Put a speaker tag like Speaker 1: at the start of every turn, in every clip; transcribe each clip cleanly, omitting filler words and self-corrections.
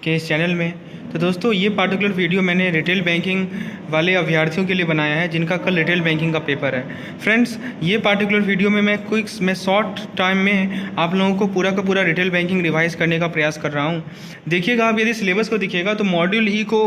Speaker 1: के इस चैनल में। तो दोस्तों ये पार्टिकुलर वीडियो मैंने रिटेल बैंकिंग वाले अभ्यर्थियों के लिए बनाया है जिनका कल रिटेल बैंकिंग का पेपर है। फ्रेंड्स, ये पार्टिकुलर वीडियो में मैं शॉर्ट टाइम में आप लोगों को पूरा का पूरा रिटेल बैंकिंग रिवाइज करने का प्रयास कर रहा हूँ। देखिएगा, आप यदि सिलेबस को देखिएगा तो मॉड्यूल ई को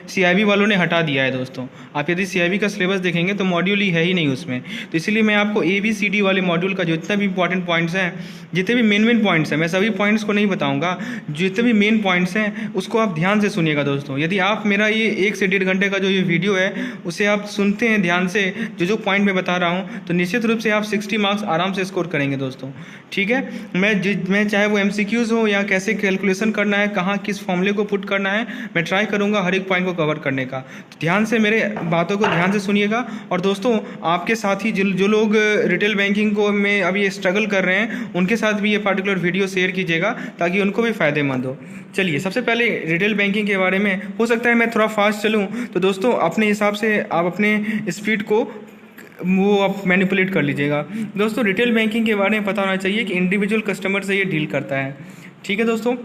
Speaker 1: CIB वालों ने हटा दिया है दोस्तों। आप यदि CIB का सिलेबस देखेंगे तो मॉड्यूल ई है ही नहीं उसमें। तो इसलिए मैं आपको ABCD वाले मॉड्यूल का जितना भी इंपॉर्टेंट पॉइंट्स हैं, जितने भी मेन पॉइंट्स हैं, मैं सभी पॉइंट्स को नहीं बताऊंगा, जितने भी मेन पॉइंट्स हैं उसको आप ध्यान से सुनिएगा दोस्तों। यदि आप मेरा ये 1 से 1.5 घंटे का जो ये वीडियो है उसे आप सुनते हैं ध्यान से, जो पॉइंट मैं बता रहा हूँ, तो निश्चित रूप से आप 60 मार्क्स आराम से स्कोर करेंगे दोस्तों। ठीक है, मैं चाहे वो MCQs हो या कैसे कैलकुलेशन करना है, कहाँ किस फॉर्मूले को पुट करना है, मैं ट्राई करूँगा हर एक पॉइंट को कवर करने का। तो ध्यान से मेरे बातों को ध्यान से सुनिएगा। और दोस्तों, आपके साथ ही जो लोग रिटेल बैंकिंग को में अभी स्ट्रगल कर रहे हैं उनके साथ भी ये पार्टिकुलर वीडियो शेयर कीजिएगा ताकि उनको भी फ़ायदेमंद हो। चलिए, सबसे पहले रिटेल बैंकिंग के बारे में, हो सकता है मैं थोड़ा फास्ट चलूँ, तो दोस्तों अपने हिसाब से आप अपने स्पीड को वो आप मैनिपुलेट कर लीजिएगा। दोस्तों, रिटेल बैंकिंग के बारे में पता होना चाहिए कि इंडिविजुअल कस्टमर से ये डील करता है। ठीक है दोस्तों,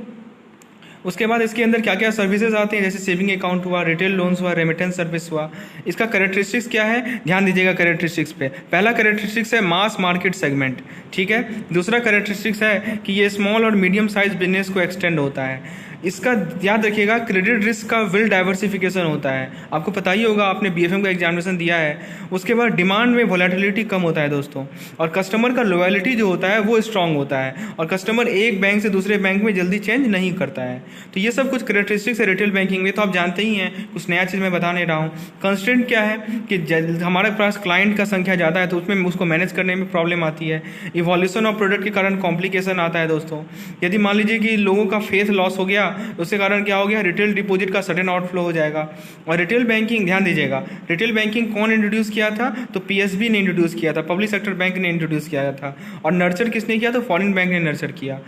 Speaker 1: उसके बाद इसके अंदर क्या क्या सर्विसेज आते हैं, जैसे सेविंग अकाउंट हुआ, रिटेल लोन्स हुआ, रेमिटेंस सर्विस हुआ। इसका कैरेक्टरिस्टिक्स क्या है, ध्यान दीजिएगा कैरेक्टरिस्टिक्स पे। पहला कैरेक्टरिस्टिक्स है मास मार्केट सेगमेंट। ठीक है, दूसरा कैरेक्टरिस्टिक्स है कि ये स्मॉल और मीडियम साइज बिजनेस को एक्सटेंड होता है। इसका याद रखिएगा, क्रेडिट रिस्क का वेल डाइवर्सिफिकेशन होता है। आपको पता ही होगा, आपने BFM का एग्जामिनेशन दिया है। उसके बाद डिमांड में वॉलेटिलिटी कम होता है दोस्तों, और कस्टमर का लॉयल्टी जो होता है वो स्ट्रांग होता है, और कस्टमर एक बैंक से दूसरे बैंक में जल्दी चेंज नहीं करता है। तो ये सब कुछ कैरेक्टरिस्टिक्स है रिटेल बैंकिंग में, तो आप जानते ही हैं, कुछ नया चीज़ मैं बता नहीं रहा हूँ। कंस्ट्रेंट क्या है कि हमारे पास क्लाइंट का संख्या ज़्यादा है तो उसमें उसको मैनेज करने में प्रॉब्लम आती है। इवोल्यूशन ऑफ प्रोडक्ट के कारण कॉम्प्लिकेशन आता है दोस्तों। यदि मान लीजिए कि लोगों का फेथ लॉस हो गया, उसके कारण क्या हो गया, रिटेल डिपॉजिट का सडन आउटफ्लो हो जाएगा। और रिटेल बैंकिंग, ध्यान दीजिएगा, रिटेल बैंकिंग कौन इंट्रोड्यूस किया था, तो PSB ने इंट्रोड्यूस किया था, पब्लिक सेक्टर बैंक ने इंट्रोड्यूस किया था। और नर्चर किसने किया, तो फॉरेन बैंक ने नर्चर किया।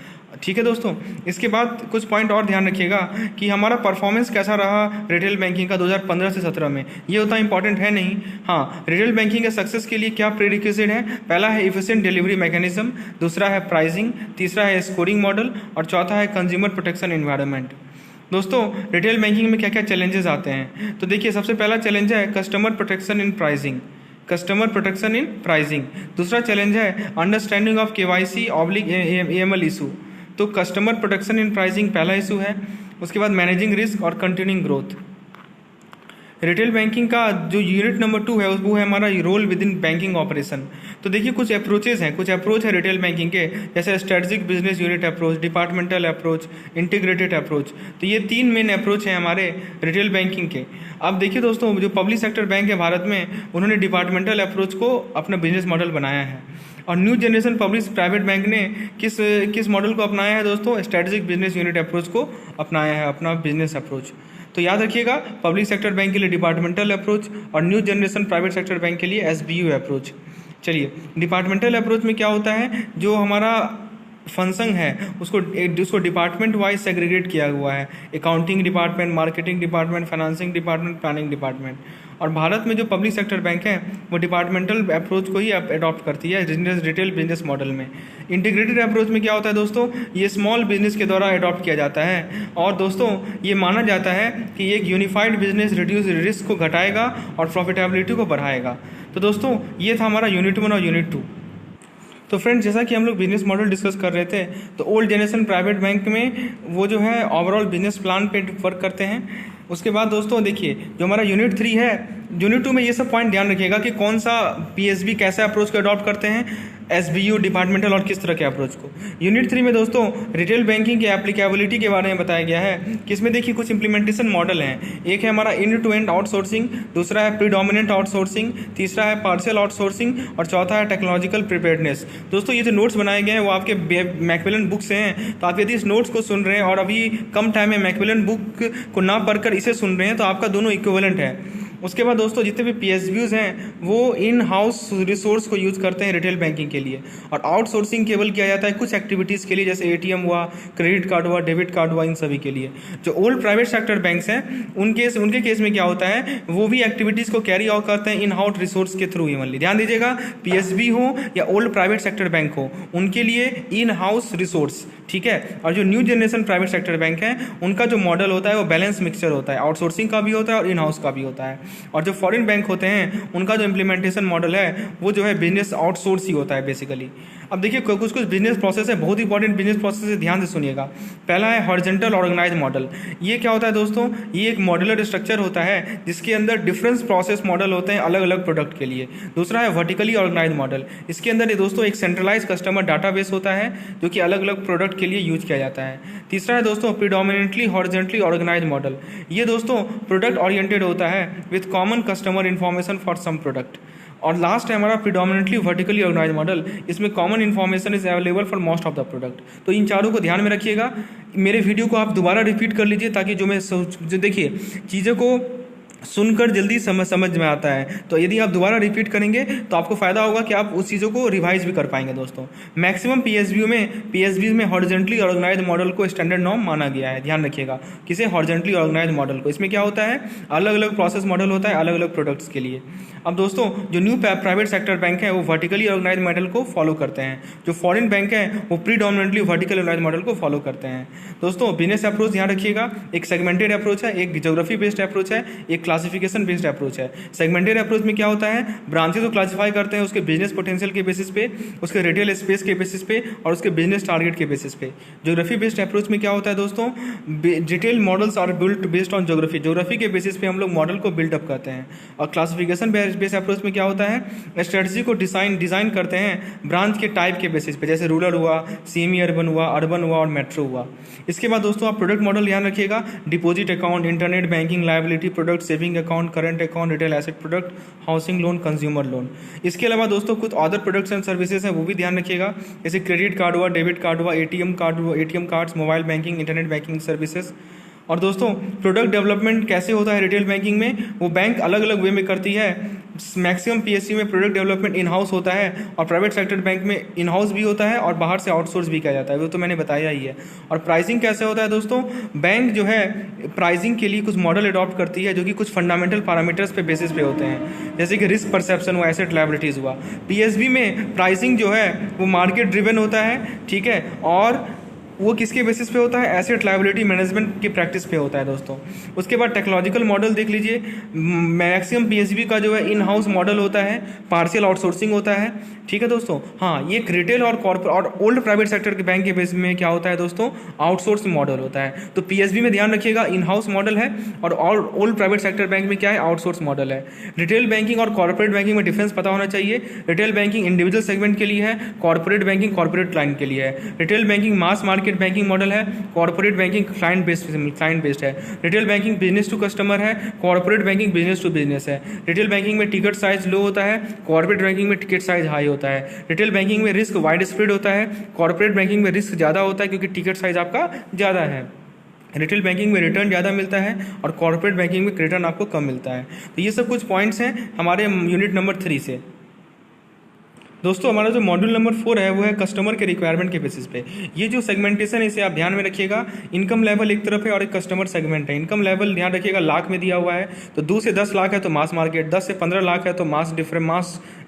Speaker 1: ठीक है दोस्तों, इसके बाद कुछ पॉइंट और ध्यान रखिएगा कि हमारा परफॉर्मेंस कैसा रहा रिटेल बैंकिंग का 2015 से 17 में। ये उतना इंपॉर्टेंट है नहीं। हाँ, रिटेल बैंकिंग के सक्सेस के लिए क्या प्रीरिक्विजिट है, पहला है एफिशिएंट डिलीवरी मैकेनिज्म, दूसरा है प्राइसिंग, तीसरा है स्कोरिंग मॉडल, और चौथा है कंज्यूमर प्रोटेक्शन एनवायरनमेंट। दोस्तों, रिटेल बैंकिंग में क्या क्या चैलेंजेस आते हैं, तो देखिए, सबसे पहला चैलेंज है customer protection in pricing, customer protection in pricing. दूसरा चैलेंज है understanding of KYC oblique AML issue. तो कस्टमर प्रोटेक्शन इन प्राइसिंग पहला इशू है। उसके बाद मैनेजिंग रिस्क और कंटिन्यूइंग ग्रोथ। रिटेल बैंकिंग का जो यूनिट नंबर 2 है वो है हमारा role within banking operation. तो देखिए, कुछ अप्रोचेस हैं, कुछ अप्रोच है रिटेल बैंकिंग के, जैसे strategic business unit approach, departmental approach, integrated approach. तो ये 3 मेन अप्रोच हैं हमारे रिटेल बैंकिंग के। अब देखिए दोस्तों, जो पब्लिक सेक्टर बैंक है भारत में, उन्होंने डिपार्टमेंटल अप्रोच को अपना बिजनेस मॉडल बनाया है। और new generation public private bank ने किस मॉडल को अपनाया है दोस्तों, स्ट्रेटजिक बिजनेस यूनिट अप्रोच को अपनाया है अपना बिजनेस अप्रोच। तो याद रखिएगा, पब्लिक सेक्टर बैंक के लिए डिपार्टमेंटल अप्रोच और new generation private sector bank के लिए SBU अप्रोच। चलिए, डिपार्टमेंटल अप्रोच में क्या होता है, जो हमारा फंक्शन है उसको डिपार्टमेंट वाइज सेग्रीगेट किया हुआ है। Accounting department, marketing department, financing department, planning department. और भारत में जो पब्लिक सेक्टर बैंक है वो डिपार्टमेंटल अप्रोच को ही अडॉप्ट करती है रिटेल बिजनेस मॉडल में। इंटीग्रेटेड अप्रोच में क्या होता है दोस्तों, ये स्मॉल बिजनेस के द्वारा अडॉप्ट किया जाता है। और दोस्तों, ये माना जाता है कि एक यूनिफाइड बिजनेस रिड्यूस रिस्क को घटाएगा और प्रॉफिटेबिलिटी को बढ़ाएगा। तो दोस्तों, ये था हमारा यूनिट 1 और यूनिट 2। तो फ्रेंड्स, जैसा कि हम लोग बिजनेस मॉडल डिस्कस कर रहे थे, तो ओल्ड जनरेशन प्राइवेट बैंक में वो जो है ओवरऑल बिजनेस प्लान पे वर्क करते हैं। उसके बाद दोस्तों देखिए, जो हमारा यूनिट 3 है, यूनिट 2 में ये सब पॉइंट ध्यान रखिएगा कि कौन सा PSB कैसे अप्रोच को अडॉप्ट करते हैं, SBU, डिपार्टमेंटल और किस तरह के अप्रोच को। यूनिट 3 में दोस्तों रिटेल बैंकिंग की एप्लीकेबिलिटी के बारे में बताया गया है कि इसमें देखिए कुछ इंप्लीमेंटेशन मॉडल हैं। एक है हमारा एंड टू एंड आउटसोर्सिंग, दूसरा है प्रीडोमिनेंट आउटसोर्सिंग, तीसरा है पार्शियल आउटसोर्सिंग, और चौथा है टेक्नोलॉजिकल प्रिपेयर्डनेस। दोस्तों, ये जो नोट्स बनाए गए हैं वो आपके मैकमिलन बुक से हैं। तो आप यदि इस नोट्स को सुन रहे हैं और अभी कम टाइम में मैकमिलन बुक को ना पढ़कर इसे सुन रहे हैं, तो आपका दोनों इक्विवेलेंट है। उसके बाद दोस्तों, जितने भी PSBs हैं वो इन हाउस रिसोर्स को यूज़ करते हैं रिटेल बैंकिंग के लिए, और आउटसोर्सिंग केवल किया जाता है कुछ एक्टिविटीज़ के लिए, जैसे ATM हुआ, क्रेडिट कार्ड हुआ, डेबिट कार्ड हुआ, इन सभी के लिए। जो ओल्ड प्राइवेट सेक्टर बैंक्स हैं उनके केस में क्या होता है, वो भी एक्टिविटीज़ को कैरी आउट करते हैं इन हाउस रिसोर्स के थ्रू ही ओनली। ध्यान दीजिएगा, PSB हो या ओल्ड प्राइवेट सेक्टर बैंक हो, उनके लिए इन हाउस रिसोर्स ठीक है। और जो new generation private sector bank है उनका जो मॉडल होता है वो बैलेंस मिक्सचर होता है, आउटसोर्सिंग का भी होता है और इन हाउस का भी होता है। और जो फॉरेन बैंक होते हैं उनका जो इम्प्लीमेंटेशन मॉडल है वो जो है बिजनेस आउटसोर्स ही होता है बेसिकली। अब देखिए कुछ कुछ बिजनेस प्रोसेस है, बहुत इंपॉर्टेंट बिजनेस प्रोसेस है, ध्यान से सुनिएगा। पहला है हॉरिजॉन्टल ऑर्गेनाइज मॉडल। ये क्या होता है दोस्तों, ये एक मॉड्यूलर स्ट्रक्चर होता है जिसके अंदर डिफरेंस प्रोसेस मॉडल होते हैं अलग अलग प्रोडक्ट के लिए। दूसरा है वर्टिकली ऑर्गेनाइज मॉडल। इसके अंदर ये दोस्तों एक सेंट्रलाइज कस्टमर डाटाबेस होता है जो कि अलग अलग प्रोडक्ट के लिए यूज किया जाता है। तीसरा है दोस्तों प्रीडोमिनेंटली हॉरिजॉन्टली ऑर्गेनाइज मॉडल। ये दोस्तों प्रोडक्ट ओरिएंटेड होता है with common customer information for some product. और लास्ट है हमारा प्रीडोमिनेंटली वर्टिकली ऑर्गेनाइज मॉडल। इसमें common information is available for most of the product. तो इन चारों को ध्यान में रखिएगा। मेरे वीडियो को आप दोबारा रिपीट कर लीजिए ताकि जो देखिए चीज़ों को सुनकर जल्दी समझ में आता है। तो यदि आप दोबारा रिपीट करेंगे तो आपको फ़ायदा होगा कि आप उस चीज़ों को रिवाइज भी कर पाएंगे दोस्तों। मैक्सिमम पीएसबी में हॉरिजॉन्टली ऑर्गेनाइज मॉडल को स्टैंडर्ड नॉर्म माना गया है, ध्यान रखिएगा। किसे, हॉरिजॉन्टली ऑर्गेनाइज मॉडल को। इसमें क्या होता है, अलग अलग प्रोसेस मॉडल होता है अलग अलग प्रोडक्ट्स के लिए। अब दोस्तों जो न्यू प्राइवेट सेक्टर बैंक है वो वर्टिकली ऑर्गेनाइज मॉडल को फॉलो करते हैं। जो फॉरेन बैंक है वो प्रीडोमिनेंटली वर्टिकल ऑर्गेनाइज मॉडल को फॉलो करते हैं। दोस्तों बिजनेस अप्रोच ध्यान रखिएगा, एक सेगमेंटेड अप्रोच है, एक ज्योग्राफी बेस्ड अप्रोच है, एक क्लासिफिकेशन बेस्ड अप्रोच है। सेगमेंटेड अप्रोच में क्या होता है, ब्रांचेस को क्लासिफाई करते हैं उसके बिजनेस पोटेंशियल के बेसिस पे, उसके रिटेल स्पेस के बेसिस पे और उसके बिजनेस टारगेट के बेसिस पे। ज्योग्राफी बेस्ड अप्रोच में क्या होता है दोस्तों, detail models are built based on geography के बेसिस पे हम लोग मॉडल को बिल्डअप करते हैं। और क्लासिफिकेशन बेस्ड अप्रोच में क्या होता है, स्ट्रेटजी को डिजाइन करते हैं ब्रांच के टाइप के बेसिस पे, जैसे रूरल हुआ, सेमी अर्बन हुआ, अर्बन हुआ और मेट्रो हुआ। इसके बाद दोस्तों आप प्रोडक्ट मॉडल ध्यान रखिएगा, deposit account, internet banking, liability product, saving account, current account, retail asset product, housing loan, consumer loan. इसके अलावा दोस्तों कुछ अदर प्रोडक्ट्स एंड सर्विसेज हैं वो भी ध्यान रखिएगा, जैसे क्रेडिट कार्ड हुआ, डेबिट कार्ड हुआ, ATM cards, mobile banking, internet banking services. और दोस्तों प्रोडक्ट डेवलपमेंट कैसे होता है रिटेल बैंकिंग में, वो बैंक अलग अलग वे में करती है। मैक्सिमम पीएसयू में प्रोडक्ट डेवलपमेंट इन हाउस होता है और प्राइवेट सेक्टर बैंक में इन हाउस भी होता है और बाहर से आउटसोर्स भी किया जाता है, वो तो मैंने बताया ही है। और प्राइसिंग कैसे होता है दोस्तों, बैंक जो है प्राइसिंग के लिए कुछ मॉडल अडॉप्ट करती है जो कि कुछ फंडामेंटल पैरामीटर्स पे बेसिस पे होते हैं, जैसे कि रिस्क परसेप्शन हुआ, एसेट लायबिलिटीज हुआ। पीएसबी में प्राइसिंग जो है वो मार्केट ड्रिवन होता है, ठीक है, और वो किसके बेसिस पे होता है, एसेट लायबिलिटी मैनेजमेंट की प्रैक्टिस पे होता है दोस्तों। उसके बाद टेक्नोलॉजिकल मॉडल देख लीजिए, मैक्सिमम पीएसबी का जो है इन हाउस मॉडल होता है, पार्शियल आउटसोर्सिंग होता है, ठीक है दोस्तों। हाँ, ये एक रिटेल और कॉर्पोरेट और ओल्ड प्राइवेट सेक्टर के बैंक के बेस में क्या होता है दोस्तों, आउटसोर्स मॉडल होता है। तो पीएसबी में ध्यान रखिएगा इन हाउस मॉडल है और ओल्ड प्राइवेट सेक्टर बैंक में क्या है, आउटसोर्स मॉडल है। रिटेल बैंकिंग और कॉर्पोरेट बैंकिंग में डिफरेंस पता होना चाहिए। रिटेल बैंकिंग इंडिविजुअल सेगमेंट के लिए है, कॉर्पोरेट बैंकिंग कॉर्पोरेट क्लाइंट के लिए है। Retail banking mass market banking model है, कॉर्पोरेट बैंकिंग क्लाइंट बेस्ड है। Retail banking business to customer है, corporate banking business to business है। रिटेल बैंकिंग में टिकट साइज लो होता है, कॉर्पोरेट बैंकिंग में टिकट साइज हाई होता है। रिटेल बैंकिंग में रिस्क वाइड स्प्रेड होता है, कॉर्पोरेट बैंकिंग में रिस्क ज़्यादा होता है क्योंकि टिकट साइज आपका ज़्यादा है। रिटेल बैंकिंग में रिटर्न ज़्यादा मिलता है और कॉर्पोरेट बैंकिंग में रिटर्न आपको कम मिलता है। तो ये सब कुछ पॉइंट्स हैं हमारे यूनिट नंबर 3 से। दोस्तों हमारा जो मॉड्यूल नंबर 4 है वो है कस्टमर के रिक्वायरमेंट के बेसिस पे। ये जो सेगमेंटेशन है इसे आप ध्यान में रखिएगा। इनकम लेवल एक तरफ है और एक कस्टमर सेगमेंट है। इनकम लेवल ध्यान रखिएगा लाख में दिया हुआ है, तो 2 से 10 लाख है तो मास मार्केट, 10 से 15 लाख है तो मास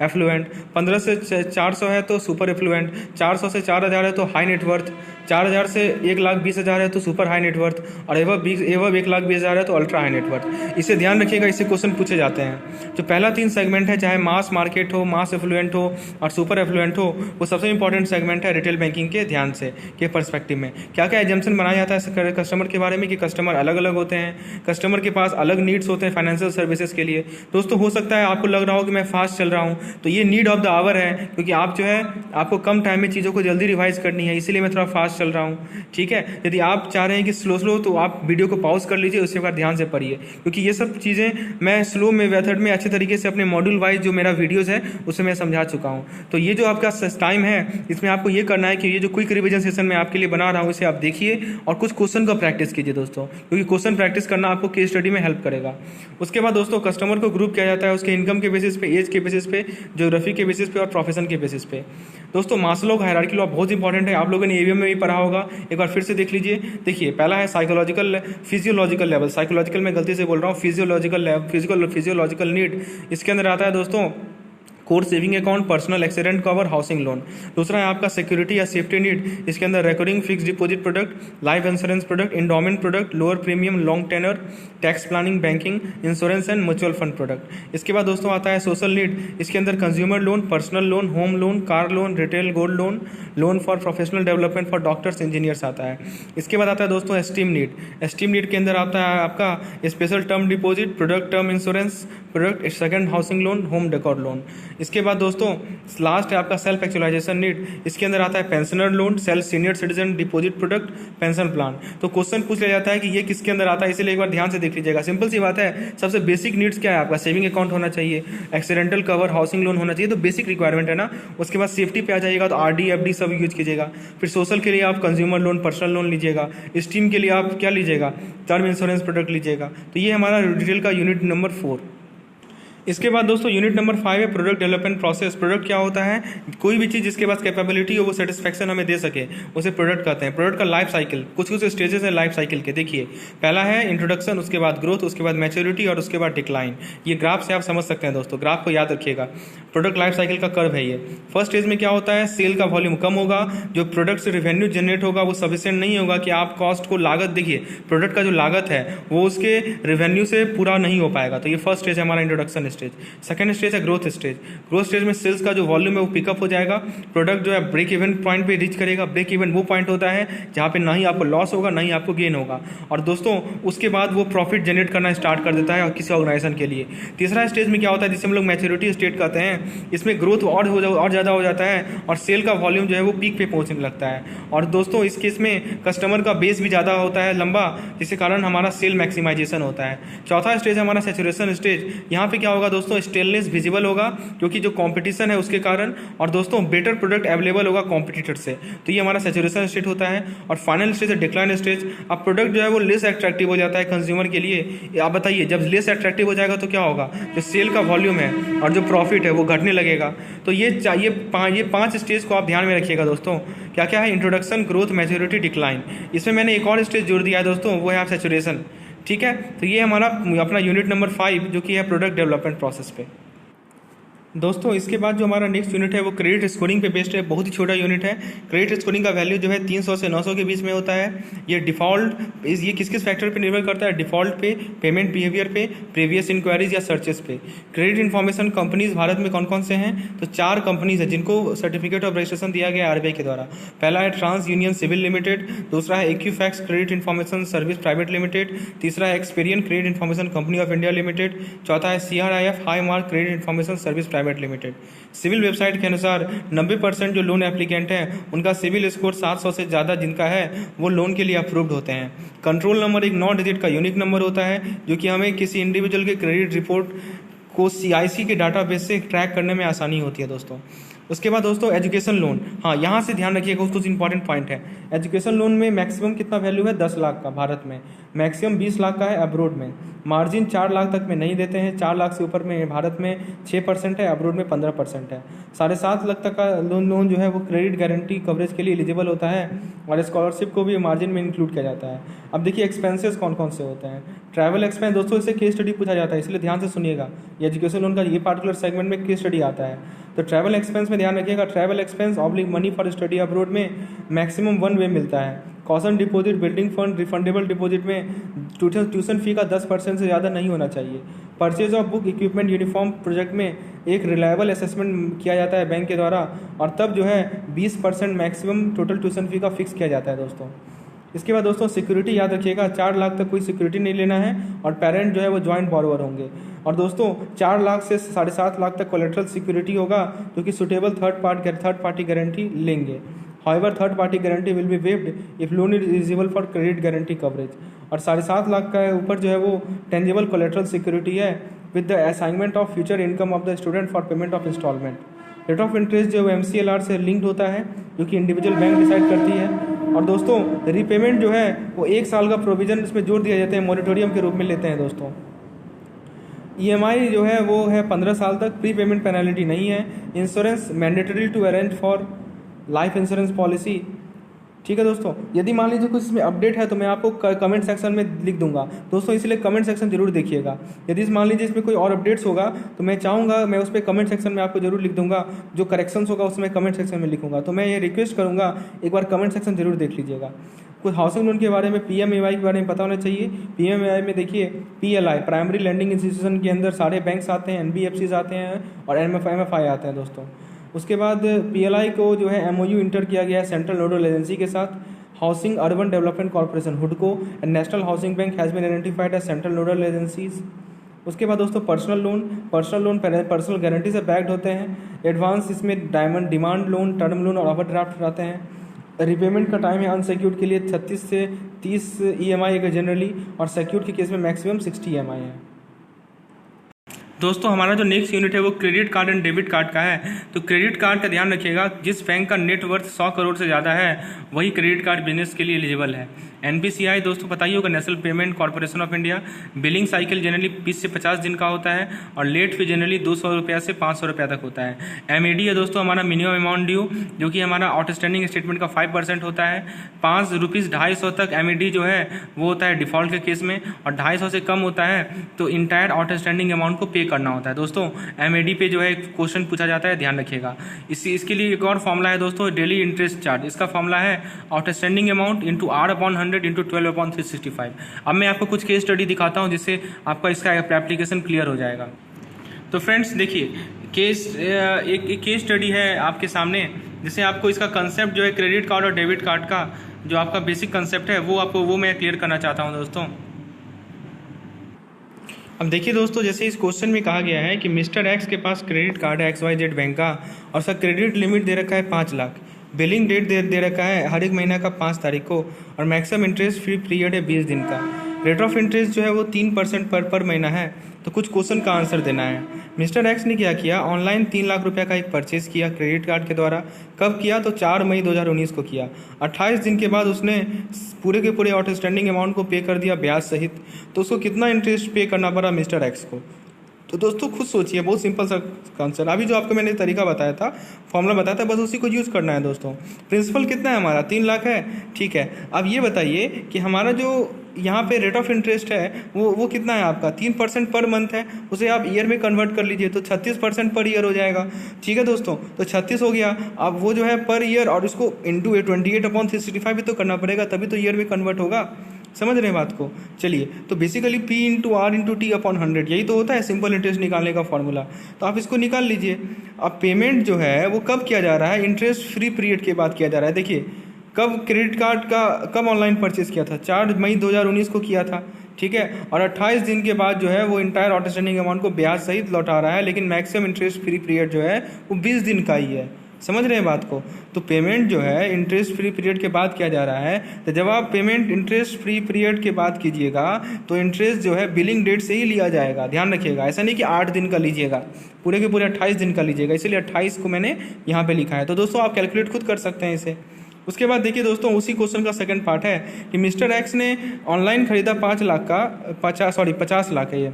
Speaker 1: एफ्लुएंट, 15 से 400 है तो सुपर एफ्लुएंट, 400 से 4000 है तो हाई नेटवर्थ, 4000 से 1,20,000 है तो सुपर हाई नेटवर्थ और एवब 1,20,000 है तो अल्ट्रा हाई नेटवर्थ। इसे ध्यान रखिएगा, इससे क्वेश्चन पूछे जाते हैं। जो पहला 3 सेगमेंट है, चाहे मास मार्केट हो, मास एफ्लुएंट हो और सुपर एफ्लुएंट हो, वो सबसे इंपॉर्टेंट सेगमेंट है रिटेल बैंकिंग के ध्यान से के पर्सपेक्टिव में। क्या क्या एजम्पशन बनाया जाता है कस्टमर के बारे में कि कस्टमर अलग अलग होते हैं, कस्टमर के पास अलग नीड्स होते हैं फाइनेंशियल सर्विसेज के लिए। दोस्तों हो सकता है आपको लग रहा हो कि मैं फास्ट चल रहा हूँ, तो ये नीड ऑफ द आवर है, क्योंकि आप जो है आपको कम टाइम में चीज़ों को जल्दी रिवाइज करनी है, इसीलिए मैं थोड़ा फास्ट चल रहा हूँ, ठीक है। यदि आप चाह रहे हैं कि स्लो तो आप वीडियो को पॉज कर लीजिए, उसके बाद ध्यान से पढ़िए, क्योंकि ये सब चीज़ें मैं स्लो में मेथड में अच्छे तरीके से अपने मॉड्यूल वाइज जो मेरा वीडियोज़ है उससे मैं समझा चुका हूँ। तो ये जो आपका टाइम है इसमें आपको ये करना है कि ये जो क्विक रिवीजन सेशन मैं आपके लिए बना रहा हूँ इसे आप देखिए और कुछ क्वेश्चन का प्रैक्टिस कीजिए दोस्तों, क्योंकि क्वेश्चन प्रैक्टिस करना आपको केस स्टडी में हेल्प करेगा। उसके बाद दोस्तों कस्टमर को ग्रुप किया जाता है उसके इनकम के बेसिस पे, एज के बेसिस पे, ज्योग्राफी के बेसिस पे और प्रोफेशन के बेसिस पे। दोस्तों मास्लो का हायरार्की लॉ बहुत इंपॉर्टेंट है, आप लोगों ने एवीएम में भी पढ़ा होगा, एक बार फिर से देख लीजिए। देखिए पहला है फिजियोलॉजिकल लेवल, साइकोलॉजिकल में गलती से बोल रहा हूँ, फिजियोलॉजिकल नीड। इसके अंदर आता है दोस्तों core saving account, personal accident cover, housing loan. दूसरा है आपका सिक्योरिटी या सेफ्टी नीड, इसके अंदर recurring fix deposit product, life insurance product, endowment product, lower premium, long tenor, tax planning, banking, insurance and mutual fund product. इसके बाद दोस्तों आता है सोशल नीड, इसके अंदर consumer loan, personal loan, home loan, car loan, retail gold loan, loan for professional development for doctors, engineers आता है। इसके बाद आता है दोस्तों एस्टीम नीड। एस्टीम नीड के अंदर आता है आपका special term deposit product, term insurance product, second housing loan, home decor loan. इसके बाद दोस्तों लास्ट है आपका सेल्फ एक्चुअलाइजेशन नीड, इसके अंदर आता है pensioner loan, self senior citizen deposit product, pension plan. तो क्वेश्चन पूछ लिया जाता है कि ये किसके अंदर आता है, इसीलिए एक बार ध्यान से देख लीजिएगा। सिंपल सी बात है, सबसे बेसिक नीड्स क्या है आपका, सेविंग अकाउंट होना चाहिए, एक्सीडेंटल कवर, हाउसिंग लोन होना चाहिए, तो बेसिक रिक्वायरमेंट है ना। उसके बाद सेफ्टी पे आ जाइएगा तो आरडी एफडी सब यूज कीजिएगा। फिर सोशल के लिए आप कंज्यूमर लोन, पर्सनल लोन लीजिएगा। स्टीम के लिए आप क्या लीजिएगा, टर्म इंश्योरेंस प्रोडक्ट लीजिएगा। तो ये हमारा डिटेल का यूनिट नंबर 4। इसके बाद दोस्तों यूनिट नंबर 5 है प्रोडक्ट डेवलपमेंट प्रोसेस। प्रोडक्ट क्या होता है, कोई भी चीज़ जिसके पास कैपेबिलिटी हो, वो सेटिस्फैक्शन हमें दे सके, उसे प्रोडक्ट कहते हैं। प्रोडक्ट का लाइफ साइकिल, कुछ कुछ स्टेजेस हैं लाइफ साइकिल के। देखिए पहला है इंट्रोडक्शन, उसके बाद ग्रोथ, उसके बाद मैच्योरिटी और उसके बाद डिक्लाइन। ये ग्राफ से आप समझ सकते हैं दोस्तों, ग्राफ को याद रखिएगा। प्रोडक्ट लाइफ साइकिल का कर्व है ये। फर्स्ट स्टेज में क्या होता है, सेल का वॉल्यूम कम होगा, जो प्रोडक्ट से रेवेन्यू जनरेट होगा वो सफिशिएंट नहीं होगा कि आप कॉस्ट को, लागत देखिए प्रोडक्ट का जो लागत है वो उसके रेवेन्यू से पूरा नहीं हो पाएगा। तो ये फर्स्ट स्टेज है हमारा इंट्रोडक्शन स्टेज। सेकंड स्टेज है ग्रोथ स्टेज। ग्रोथ स्टेज में सेल्स का जो वॉल्यूम है वो पिकअप हो जाएगा, प्रोडक्ट जो है ब्रेक इवन पॉइंट पे रीच करेगा। ब्रेक इवन वो पॉइंट होता है जहाँ पे ना ही आपको लॉस होगा ना ही आपको गेन होगा, और दोस्तों उसके बाद वो प्रॉफिट जनरेट करना स्टार्ट कर देता है किसी ऑर्गेनाइजेशन के लिए। तीसरा स्टेज में क्या होता है, जिसे हम लोग मैच्योरिटी स्टेज कहते हैं, इसमें ग्रोथ और ज़्यादा हो जाता है और सेल का वॉल्यूम जो है वो पीक पे पहुँचने लगता है। और दोस्तों इस केस में कस्टमर का बेस भी ज़्यादा होता है लंबा, जिसके कारण हमारा सेल मैक्सिमाइजेशन होता है। चौथा स्टेज है हमारा सैचुरेशन स्टेज। यहाँ पे क्या होगा दोस्तों, स्टेलनेस विजिबल होगा क्योंकि जो कंपटीशन है उसके कारण, और दोस्तों बेटर प्रोडक्ट अवेलेबल होगा कॉम्पिटिटर से। तो ये हमारा सैचुरेशन स्टेज होता है। और फाइनल स्टेज है डिक्लाइन स्टेज। अब प्रोडक्ट जो है वो लेस अट्रैक्टिव हो जाता है कंज्यूमर के लिए। आप बताइए जब लेस अट्रैक्टिव हो जाएगा तो क्या होगा, जो सेल का वॉल्यूम है और जो प्रॉफिट है वो घटने लगेगा। तो ये 5 स्टेज को आप ध्यान में रखिएगा दोस्तों। क्या क्या है, इंट्रोडक्शन, ग्रोथ, मैच्योरिटी, डिक्लाइन। इसमें मैंने एक और स्टेज जोड़ दिया है दोस्तों, वो है आप सैचुरेशन। ठीक है, तो ये हमारा अपना यूनिट नंबर 5 जो कि है प्रोडक्ट डेवलपमेंट प्रोसेस पे। दोस्तों इसके बाद जो हमारा नेक्स्ट यूनिट है वो क्रेडिट स्कोरिंग पे बेस्ड है। बहुत ही छोटा यूनिट है। क्रेडिट स्कोरिंग का वैल्यू जो है 300 से 900 के बीच में होता है। ये डिफ़ॉल्ट, ये किस किस फैक्टर पे निर्भर करता है, डिफ़ॉल्ट पे, पेमेंट बिहेवियर पे, प्रीवियस इंक्वायरीज या सर्चेस पे। क्रेडिट इन्फॉर्मेशन कंपनीज भारत में कौन कौन से हैं, तो 4 कंपनीज हैं जिनको सर्टिफिकेट ऑफ रजिस्ट्रेशन दिया गया आरबीआई के द्वारा। पहला है ट्रांस यूनियन सिविल लिमिटेड, दूसरा है Equifax credit information service private limited, तीसरा है Experian credit information company of India limited, चौथा है CRIF high mark credit information service private limited. CIBIL website के अनुसार 90% जो लोन एप्लीकेंट हैं उनका सिविल स्कोर 700 से ज़्यादा जिनका है वो लोन के लिए अप्रूव्ड होते हैं। कंट्रोल नंबर एक 9 डिजिट का यूनिक नंबर होता है जो कि हमें किसी इंडिविजुअल के क्रेडिट रिपोर्ट को CIC के डाटाबेस से ट्रैक करने में आसानी होती है दोस्तों। उसके बाद दोस्तों एजुकेशन लोन, हाँ यहाँ से ध्यान रखिएगा, कुछ इंपॉर्टेंट पॉइंट है। एजुकेशन लोन में मैक्सिमम कितना वैल्यू है, 10 लाख का भारत में, मैक्सिमम 20 लाख का है अब्रोड में। मार्जिन 4 लाख तक में नहीं देते हैं, 4 लाख से ऊपर में भारत में 6% है, अब्रोड में 15% है। 7.5 लाख तक का लोन जो है वो क्रेडिट गारंटी कवरेज के लिए एलिजिबल होता है और स्कॉलरशिप को भी मार्जिन में इंक्लूड किया जाता है। अब देखिए एक्सपेंसेस कौन कौन से होते हैं। ट्रैवल एक्सपेंस दोस्तों इसे केस स्टडी पूछा जाता है, इसलिए ध्यान से सुनिएगा। एजुकेशन लोन का ये पार्टिकुलर सेगमेंट में केस स्टडी आता है। तो ट्रैवल एक्सपेंस में ध्यान रखिएगा, travel expense oblique money for study abroad में मैक्सिमम 1 वे मिलता है। Caution deposit, building fund, refundable deposit में ट्यूशन फी का 10% से ज़्यादा नहीं होना चाहिए। Purchase of book, equipment, uniform project में एक रिलायबल असेसमेंट किया जाता है बैंक के द्वारा, और तब जो है 20% मैक्सिमम टोटल ट्यूशन फी का फिक्स किया जाता है दोस्तों। इसके बाद दोस्तों सिक्योरिटी याद रखिएगा, 4 लाख तक कोई सिक्योरिटी नहीं लेना है और पेरेंट जो है वो जॉइंट बॉरोवर होंगे। और दोस्तों 4 लाख से 7.5 लाख तक कोलेटरल सिक्योरिटी होगा जो कि सुटेबल थर्ड पार्टी गारंटी लेंगे। However third party guarantee will be waived if loan is eligible for credit guarantee coverage. और 7.5 लाख का ऊपर जो है वो टेंजिबल कोलेटरल सिक्योरिटी है with the assignment of future income of the student for payment of instalment. Rate of interest जो MCLR से linked होता है जो कि इंडिविजुअल बैंक डिसाइड करती है। और दोस्तों रीपेमेंट जो है वो 1 साल का प्रोविजन इसमें जोड़ दिया जाता है, मॉनिटोरियम के रूप में लेते हैं दोस्तों। EMI जो है वो है 15 साल तक, प्री पेमेंट पेनल्टी नहीं है। Insurance mandatory to arrange for life insurance policy ठीक है दोस्तों। यदि मान लीजिए कुछ इसमें अपडेट है तो मैं आपको कमेंट सेक्शन में लिख दूंगा दोस्तों, इसलिए कमेंट सेक्शन जरूर देखिएगा। यदि मान लीजिए इसमें कोई और अपडेट्स होगा तो मैं चाहूँगा मैं उस पर कमेंट सेक्शन में आपको जरूर लिख दूंगा, जो करेक्शंस होगा उसमें कमेंट सेक्शन में लिखूंगा। तो मैं ये रिक्वेस्ट करूँगा एक बार कमेंट सेक्शन जरूर देख लीजिएगा। कुछ हाउसिंग लोन के बारे में, PMAY के बारे में पता होना चाहिए। PMAY में देखिए PLI प्राइमरी लैंडिंग इंस्टीट्यूशन के अंदर सारे बैंक्स आते हैं, NBFCs आते हैं और MFI आते हैं दोस्तों। उसके बाद PLI को जो है MOU इंटर किया गया है सेंट्रल नोडल एजेंसी के साथ। हाउसिंग अर्बन डेवलपमेंट कॉर्पोरेशन हुडको and national housing bank has been identified as central nodal agencies. उसके बाद दोस्तों पर्सनल लोन पर्सनल गारंटी से बैक्ड होते हैं। एडवांस इसमें डिमांड लोन, टर्म लोन और ओवरड्राफ्ट आते हैं। रिपेमेंट का टाइम है अनसिक्योर्ड के लिए 36 से 30 EMI है जनरली, और सिक्योर्ड के केस में मैक्सिमम 60 EMI है। दोस्तों हमारा जो नेक्स्ट यूनिट है वो credit card and debit card का है। तो क्रेडिट कार्ड का ध्यान रखिएगा, जिस बैंक का नेट वर्थ 100 करोड़ से ज़्यादा है वही क्रेडिट कार्ड बिजनेस के लिए एलिजिबल है। NPCI दोस्तों पता ही होगा, national payment corporation of India. Billing cycle generally 20 से 50 दिन का होता है और लेट फी जनरली 200 रुपया से 500 रुपया तक होता है। MAD है दोस्तों हमारा मिनिमम अमाउंट ड्यू, जो कि हमारा आउटस्टैंडिंग स्टेटमेंट का 5% होता है। ₹5 तक MAD जो है वो होता है डिफॉल्ट के केस में, और 250 से कम होता है तो इंटायर आउटस्टैंडिंग अमाउंट को पे करना होता है। दोस्तों MAD पे जो है क्वेश्चन पूछा जाता है, ध्यान रखिएगा। इसके लिए एक और फॉर्मूला है दोस्तों, डेली इंटरेस्ट चार्ज। इसका फॉर्मूला है outstanding amount into R/100 into 12/365। अब मैं आपको कुछ केस स्टडी दिखाता हूं जिससे आपका इसका एप्लीकेशन क्लियर हो जाएगा। तो फ्रेंड्स देखिए, एक केस स्टडी है आपके सामने, जिससे आपको इसका कंसेप्ट जो है क्रेडिट कार्ड और डेबिट कार्ड का जो आपका बेसिक कंसेप्ट है वो मैं क्लियर करना चाहता हूं दोस्तों। अब देखिए दोस्तों, जैसे इस क्वेश्चन में कहा गया है कि मिस्टर एक्स के पास क्रेडिट कार्ड है XYZ बैंक का, और उसका क्रेडिट लिमिट दे रखा है 5 लाख। बिलिंग डेट दे रखा है हर एक महीना का 5 तारीख को, और मैक्सिमम इंटरेस्ट फ्री पीरियड है 20 दिन का। रेट ऑफ इंटरेस्ट जो है वो 3% पर महीना है। तो कुछ क्वेश्चन का आंसर देना है। मिस्टर एक्स ने क्या किया, ऑनलाइन 3 लाख रुपये का एक परचेज किया क्रेडिट कार्ड के द्वारा। कब किया, तो 4 मई 2019 को किया। 28 दिन के बाद उसने पूरे के पूरे आउटस्टैंडिंग अमाउंट को पे कर दिया ब्याज सहित। तो उसको कितना इंटरेस्ट पे करना पड़ा मिस्टर एक्स को। तो दोस्तों खुद सोचिए, बहुत सिंपल सा कंसेप्ट। अभी जो आपको मैंने तरीका बताया था, फॉर्मूला बताया था, बस उसी को यूज़ करना है दोस्तों। प्रिंसिपल कितना है हमारा, 3 लाख है, ठीक है। अब ये बताइए कि हमारा जो यहाँ पे रेट ऑफ इंटरेस्ट है वो कितना है आपका, 3% पर मंथ है। उसे आप ईयर में कन्वर्ट कर लीजिए तो 36% पर ईयर हो जाएगा, ठीक है दोस्तों। तो 36 हो गया। अब वो जो है पर ईयर, और इसको इंटू 28/365 भी तो करना पड़ेगा, तभी तो ईयर में कन्वर्ट होगा। समझ रहे हैं बात को। चलिए, तो basically P into R into T/100 यही तो होता है सिंपल इंटरेस्ट निकालने का फॉर्मूला। तो आप इसको निकाल लीजिए। अब पेमेंट जो है वो कब किया जा रहा है, इंटरेस्ट फ्री पीरियड के बाद किया जा रहा है। देखिए कब क्रेडिट कार्ड का कब ऑनलाइन परचेज किया था, 4 मई 2019 को किया था, ठीक है। और 28 दिन के बाद जो है वो इंटायर आउटस्टैंडिंग अमाउंट को ब्याज सहित लौटा रहा है, लेकिन मैक्सिमम इंटरेस्ट फ्री पीरियड जो है वो 20 दिन का ही है। समझ रहे हैं बात को। तो पेमेंट जो है इंटरेस्ट फ्री पीरियड के बाद किया जा रहा है। तो जब आप पेमेंट इंटरेस्ट फ्री पीरियड के बाद कीजिएगा तो इंटरेस्ट जो है बिलिंग डेट से ही लिया जाएगा, ध्यान रखिएगा। ऐसा नहीं कि 8 दिन का लीजिएगा, पूरे के पूरे 28 दिन का लीजिएगा, इसलिए 28 को मैंने यहाँ पे लिखा है। तो दोस्तों आप कैलकुलेट खुद कर सकते हैं इसे। उसके बाद देखिए दोस्तों, उसी क्वेश्चन का सेकंड पार्ट है कि मिस्टर एक्स ने ऑनलाइन खरीदा 50 लाख है ये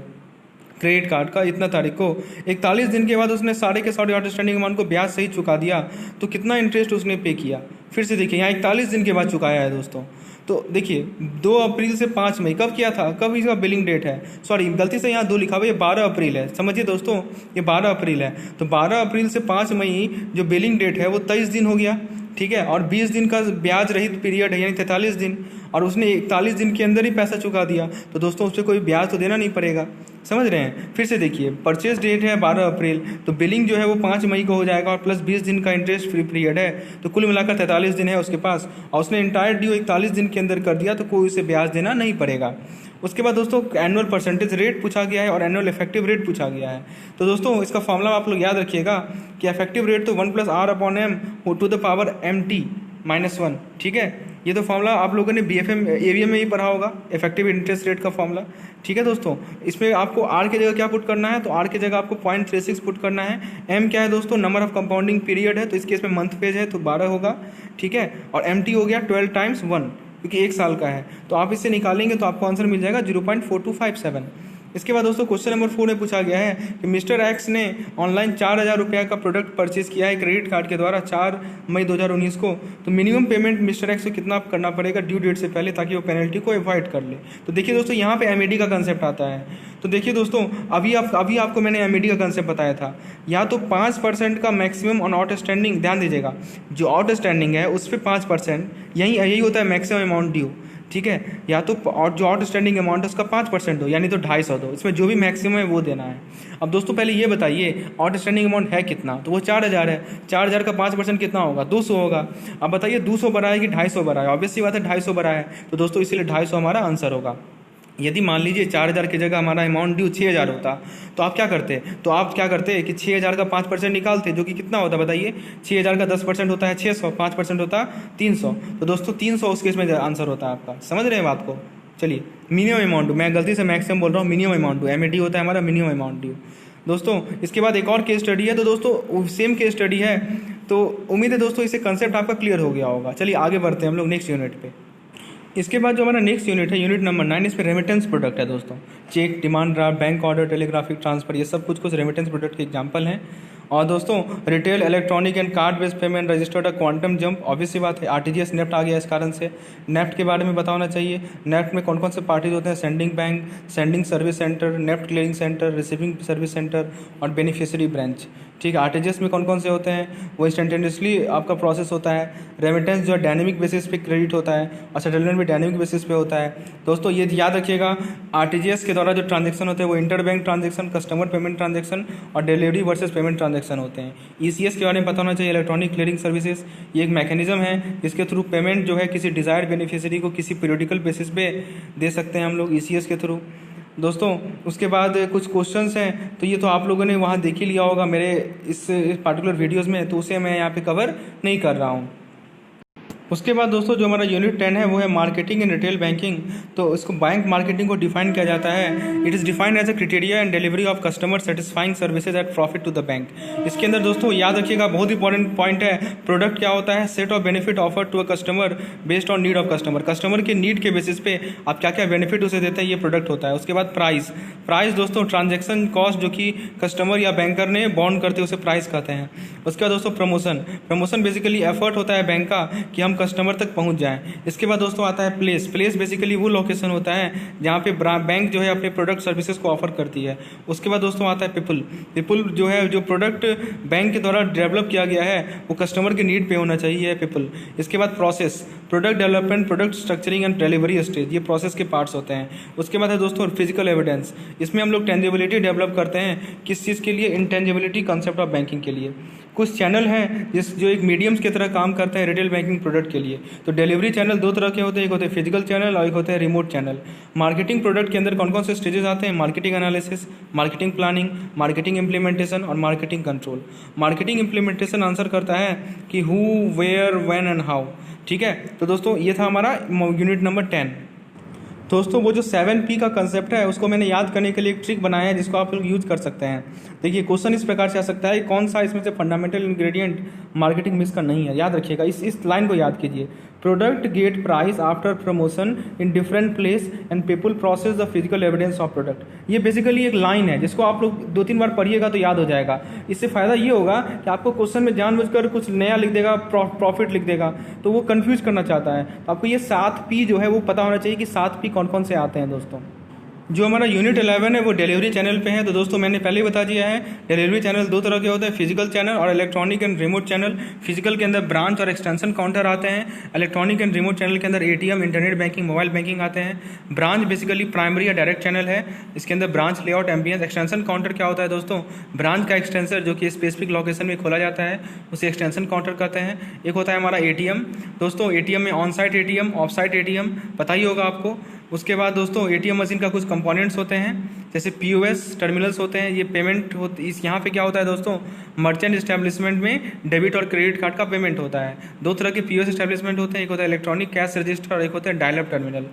Speaker 1: क्रेडिट कार्ड का इतना तारीख को। 41 दिन के बाद उसने सारे के सारे आउटस्टैंडिंग अमाउंट को ब्याज सहित चुका दिया। तो कितना इंटरेस्ट उसने पे किया, फिर से देखिए यहाँ 41 दिन के बाद चुकाया है दोस्तों। तो देखिए 2 अप्रैल से 5 मई कब किया था, कब इसका बिलिंग डेट है, सॉरी गलती से यहाँ 2 लिखा हुआ, ये 12 अप्रैल है। समझिए दोस्तों, ये 12 अप्रैल है। तो 12 अप्रैल से 5 मई जो बिलिंग डेट है वो 23 दिन हो गया, ठीक है। और 20 दिन का ब्याज रहित पीरियड है, यानी 43 दिन, और उसने 41 दिन के अंदर ही पैसा चुका दिया। तो दोस्तों उससे कोई ब्याज तो देना नहीं पड़ेगा। समझ रहे हैं। फिर से देखिए, परचेज डेट है 12 अप्रैल, तो बिलिंग जो है वो 5 मई को हो जाएगा, और प्लस 20 दिन का इंटरेस्ट फ्री पीरियड है, तो कुल मिलाकर 43 दिन है उसके पास, और उसने इंटायर ड्यू 41 दिन के अंदर कर दिया, तो कोई उसे ब्याज देना नहीं पड़ेगा। उसके बाद दोस्तों एनुअल परसेंटेज रेट पूछा गया है और एनुअल इफेक्टिव रेट पूछा गया है। तो दोस्तों इसका फॉर्मूला आप लोग याद रखिएगा कि इफेक्टिव रेट तो 1 + R/m to the power MT-1, ठीक है। ये तो फॉर्मूला आप लोगों ने BFM AVM में ही पढ़ा होगा, इफेक्टिव इंटरेस्ट रेट का फॉर्मूला, ठीक है दोस्तों। इसमें आपको R की जगह क्या पुट करना है, तो R की जगह आपको 0.36 पुट करना है। M क्या है दोस्तों, नंबर ऑफ कंपाउंडिंग पीरियड है, तो इस केस में मंथ पेज है तो 12 होगा, ठीक है। और MT हो गया 12 × 1, क्योंकि 1 साल का है। तो आप इससे निकालेंगे तो आपको आंसर मिल जाएगा 0.4257। इसके बाद दोस्तों क्वेश्चन नंबर 4 में पूछा गया है कि मिस्टर एक्स ने ऑनलाइन 4,000 रुपये का प्रोडक्ट परचेज किया है क्रेडिट कार्ड के द्वारा 4 मई 2019 को। तो मिनिमम पेमेंट मिस्टर एक्स को कितना करना पड़ेगा ड्यू डेट से पहले, ताकि वो पेनल्टी को अवॉइड कर ले। तो देखिए दोस्तों यहाँ पे एमएडी का कंसेप्ट आता है। तो देखिए दोस्तों अभी आपको मैंने एमएडी का कंसेप्ट बताया था। या तो 5% का मैक्सिमम ऑन आउटस्टैंडिंग, ध्यान दीजिएगा, जो आउटस्टैंडिंग है उस पर 5%, यही होता है मैक्सिमम अमाउंट ड्यू, ठीक है। या तो और जो आउटस्टैंडिंग अमाउंट है उसका 5% दो, यानी तो 250 दो, इसमें जो भी मैक्सिमम है वो देना है। अब दोस्तों पहले ये बताइए आउटस्टैंडिंग अमाउंट है कितना, तो वो 4,000 है। 4,000 का 5% कितना होगा, 200 होगा। अब बताइए 200 बड़ा है कि 250 बड़ा है, ऑब्वियसली बात है 250 बड़ा है, तो दोस्तों इसीलिए 250 हमारा आंसर होगा। यदि मान लीजिए 4,000 की जगह हमारा अमाउंट ड्यू 6,000 होता, तो आप क्या करते कि 6,000 का 5% निकालते, जो कि कितना होता बताइए। 6,000 का 10% होता है 600, 5% होता है 300। तो दोस्तों 300 उस केस में आंसर होता है आपका। समझ रहे हैं बात को। चलिए मिनिमम अमाउंट, मैं गलती से मैक्सिमम बोल रहा हूँ, मिनिमम अमाउंट ड्यू, एमएडी होता है हमारा मिनिमम अमाउंट ड्यू। दोस्तों इसके बाद एक और केस स्टडी है। तो दोस्तों सेम केस स्टडी है, तो उम्मीद है दोस्तों इससे कंसेप्ट आपका क्लियर हो गया होगा। चलिए आगे बढ़ते हैं हम लोग नेक्स्ट यूनिट पे। इसके बाद जो हमारा नेक्स्ट यूनिट है, यूनिट नंबर 9, इस पर रेमिटेंस प्रोडक्ट है दोस्तों। Cheque, demand draft, bank order, telegraphic transfer, ये सब कुछ रेमिटेंस प्रोडक्ट के एग्जांपल हैं। और दोस्तों retail, electronic and card based payment registered a quantum jump, obviously बात है आरटीजीएस नेफ्ट आ गया इस कारण से। नेफ्ट के बारे में बताना चाहिए, नेफ्ट में कौन कौन से पार्टीज होते हैं, sending bank, sending service centre, NEFT clearing centre, receiving service centre और बेनिफिशियरी ब्रांच, ठीक है। आरटीजीएस में कौन कौन से होते हैं, वो इंस्टेंटेनियसली आपका प्रोसेस होता है। रेमिटेंस जो है डायनेमिक बेसिस पे क्रेडिट होता है, और सेटलमेंट भी डायनेमिक बेसिस पे होता है। दोस्तों ये याद रखिएगा, आरटीजीएस के द्वारा जो ट्रांजेक्शन होते हैं वो inter bank transaction, customer payment transaction और डिलीवरी वर्सेस पेमेंट ट्रांजेक्शन होते हैं। ईसीएस के बारे में पता होना चाहिए, इलेक्ट्रॉनिक क्लियरिंग सर्विसेज, ये एक मैकेनिज्म है जिसके थ्रू पेमेंट जो है किसी डिजायर्ड बेनिफिशियरी को किसी पीरियडिकल बेसिस पे दे सकते हैं हम लोग ईसीएस के थ्रू। दोस्तों उसके बाद कुछ क्वेश्चंस हैं, तो ये तो आप लोगों ने वहाँ देख ही लिया होगा मेरे इस पार्टिकुलर वीडियोस में, तो उसे मैं यहाँ पे कवर नहीं कर रहा हूँ। उसके बाद दोस्तों जो हमारा यूनिट 10 है वो है मार्केटिंग एंड रिटेल बैंकिंग। तो इसको बैंक मार्केटिंग को डिफाइन किया जाता है, it is defined as a criteria and delivery of customer satisfying services at profit to the bank. इसके अंदर दोस्तों याद रखिएगा बहुत इंपॉर्टेंट पॉइंट है, प्रोडक्ट क्या होता है, set of benefit offer to a customer based on need of customer. Customer के नीड के बेसिस पे आप क्या क्या बेनिफिट उसे देते हैं, ये प्रोडक्ट होता है। उसके बाद प्राइस दोस्तों ट्रांजेक्शन कॉस्ट जो कि कस्टमर या बैंकर ने बॉन्ड करते हैं उसे प्राइस कहते हैं। उसके बाद दोस्तों प्रमोशन बेसिकली एफर्ट होता है बैंक का कि हम कस्टमर तक पहुंच जाएं। इसके बाद दोस्तों आता है प्लेस बेसिकली वो लोकेशन होता है जहां पे बैंक जो है अपने प्रोडक्ट सर्विसेज को ऑफर करती है। उसके बाद दोस्तों आता है पीपल जो है जो प्रोडक्ट बैंक के द्वारा डेवलप किया गया है वो कस्टमर की नीड पे होना चाहिए, पीपल। इसके बाद process, product development, product structuring and delivery stage, ये प्रोसेस के पार्ट्स होते हैं। उसके बाद है दोस्तों फिजिकल एविडेंस, इसमें हम लोग टेंजिबिलिटी डेवलप करते हैं किस चीज़ के लिए, इंटेंजिबिलिटी कंसेप्ट ऑफ बैंकिंग के लिए। कुछ चैनल हैं जो एक मीडियम्स की तरह काम करते हैं रिटेल बैंकिंग प्रोडक्ट के लिए। तो डिलीवरी चैनल दो तरह के होते हैं, एक होते हैं फिजिकल चैनल और एक होते हैं रिमोट चैनल। मार्केटिंग प्रोडक्ट के अंदर कौन कौन से स्टेजेस आते हैं, marketing analysis, marketing planning, marketing implementation और marketing control. Marketing implementation answer करता है कि who, where, when and how, ठीक है। तो दोस्तों ये था हमारा यूनिट नंबर 10। दोस्तों वो जो 7P का कंसेप्ट है उसको मैंने याद करने के लिए एक ट्रिक बनाया है जिसको आप लोग यूज कर सकते हैं। देखिए क्वेश्चन इस प्रकार से आ सकता है, कौन सा इसमें से फंडामेंटल इंग्रेडिएंट मार्केटिंग मिक्स का नहीं है। याद रखिएगा, इस लाइन को याद कीजिए, product get price after promotion in different place and people process the physical evidence of product. ये बेसिकली एक लाइन है जिसको आप लोग 2-3 बार पढ़िएगा तो याद हो जाएगा। इससे फ़ायदा ये होगा कि आपको क्वेश्चन में जानबूझकर कुछ नया लिख देगा, प्रॉफिट लिख देगा, तो वो कंफ्यूज करना चाहता है। तो आपको ये 7P जो है वो पता होना चाहिए कि 7P कौन कौन से आते हैं दोस्तों। जो हमारा यूनिट 11 है वो डिलीवरी चैनल पे है। तो दोस्तों मैंने पहले ही बता दिया है, डिलीवरी चैनल दो तरह के होते हैं, फिजिकल चैनल और electronic and remote channel. Physical के अंदर ब्रांच और एक्सटेंशन काउंटर आते हैं, इलेक्ट्रॉनिक एंड रिमोट चैनल के अंदर ATM, internet banking, mobile banking आते हैं। ब्रांच बेसिकली प्राइमरी या डायरेक्ट चैनल है, इसके अंदर branch layout, ambience. Extension counter क्या होता है दोस्तों, ब्रांच का एक्सटेंसर जो कि स्पेसिफिक लोकेशन में खोला जाता है उसे एक्सटेंशन काउंटर कहते हैं। एक होता है हमारा एटीएम। दोस्तों एटीएम में on site ATM, of site ATM पता ही होगा आपको। उसके बाद दोस्तों एटीएम मशीन का कुछ कंपोनेंट्स होते हैं जैसे पीओएस टर्मिनल्स होते हैं, ये पेमेंट इस यहाँ पे क्या होता है दोस्तों, मर्चेंट एस्टेब्लिशमेंट में डेबिट और क्रेडिट कार्ड का पेमेंट होता है। दो तरह के पीओएस एस्टेब्लिशमेंट होते हैं, एक होता है इलेक्ट्रॉनिक कैश रजिस्टर और एक होता है dial up terminal.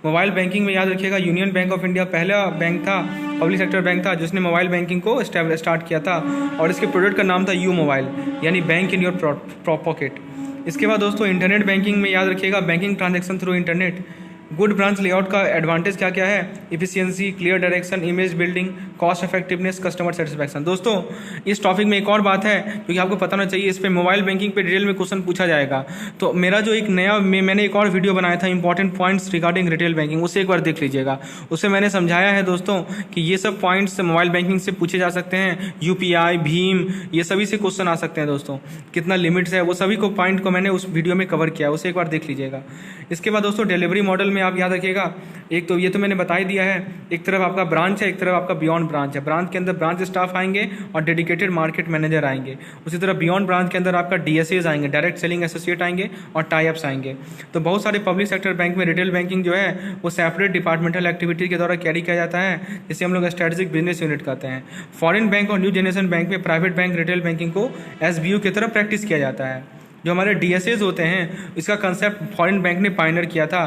Speaker 1: Mobile banking में याद रखिएगा, यूनियन बैंक ऑफ इंडिया पहला बैंक था, पब्लिक सेक्टर बैंक था जिसने मोबाइल बैंकिंग को स्टार्ट किया था और इसके प्रोडक्ट का नाम था यू मोबाइल, यानी बैंक इन योर पॉकेट। इसके बाद दोस्तों इंटरनेट बैंकिंग में याद रखिएगा, banking transaction through internet. Good branch layout का एडवांटेज क्या क्या है? Efficiency, clear direction, image building, cost effectiveness, customer satisfaction. दोस्तों इस टॉपिक में एक और बात है क्योंकि आपको पता होना चाहिए, इस पे मोबाइल बैंकिंग पे डिटेल में क्वेश्चन पूछा जाएगा। तो मेरा जो एक नया मैंने एक और वीडियो बनाया था important points regarding retail banking, उसे एक बार देख लीजिएगा। उससे मैंने समझाया है दोस्तों कि ये सब पॉइंट्स मोबाइल बैंकिंग से पूछे जा सकते हैं। यूपीआई, भीम, ये सभी से क्वेश्चन आ सकते हैं दोस्तों। कितना लिमिट्स है वो सभी को पॉइंट को मैंने उस वीडियो में कवर किया है, उसे एक बार देख लीजिएगा। इसके बाद दोस्तों डिलीवरी मॉडल में आप याद रखिएगा, एक तो ये तो मैंने बता ही दिया है, एक तरफ आपका ब्रांच है, एक तरफ आपका बियॉन्ड ब्रांच है। ब्रांच के अंदर ब्रांच स्टाफ आएंगे और डेडिकेटेड मार्केट मैनेजर आएंगे। उसी तरह बियॉन्ड ब्रांच के अंदर आपका डीएसएज आएंगे, डायरेक्ट सेलिंग एसोसिएट आएंगे और टाई अप्स आएंगे। तो बहुत सारे पब्लिक सेक्टर बैंक में रिटेल बैंकिंग जो है वो सेपरेट डिपार्टमेंटल एक्टिविटी के द्वारा कैरी किया जाता है, जिसे हम लोग स्ट्रेटेजिक बिजनेस यूनिट कहते हैं। फॉरेन बैंक और न्यू जनरेशन बैंक में प्राइवेट बैंक रिटेल बैंकिंग को एसबीयू की तरह प्रैक्टिस किया जाता है। जो हमारे डीएसएज होते हैं, इसका कंसेप्ट फॉरेन बैंक ने पायनियर किया था।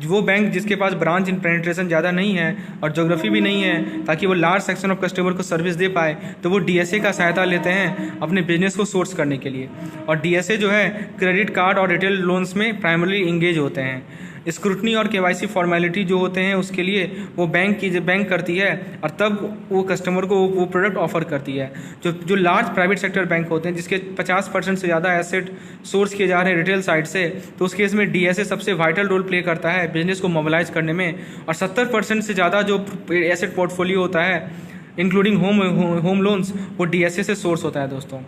Speaker 1: वो बैंक जिसके पास ब्रांच इन पेनिट्रेशन ज़्यादा नहीं है और ज्योग्राफी भी नहीं है, ताकि वो लार्ज सेक्शन ऑफ कस्टमर को सर्विस दे पाए, तो वो डीएसए का सहायता लेते हैं अपने बिजनेस को सोर्स करने के लिए। और डीएसए जो है क्रेडिट कार्ड और रिटेल लोन्स में प्राइमरली इंगेज होते हैं। स्क्रूटनी और केवाईसी फॉर्मेलिटी जो होते हैं उसके लिए वो बैंक करती है और तब वो कस्टमर को वो प्रोडक्ट ऑफर करती है। जो लार्ज प्राइवेट सेक्टर बैंक होते हैं जिसके 50% से ज़्यादा एसेट सोर्स किए जा रहे हैं रिटेल साइड से, तो उस केस में डीएसए सबसे वाइटल रोल प्ले करता है बिजनेस को मोबिलाइज करने में। और 70% से ज़्यादा जो एसेट पोर्टफोलियो होता है इंक्लूडिंग होम लोन्स, वो डीएसए से सोर्स होता है दोस्तों।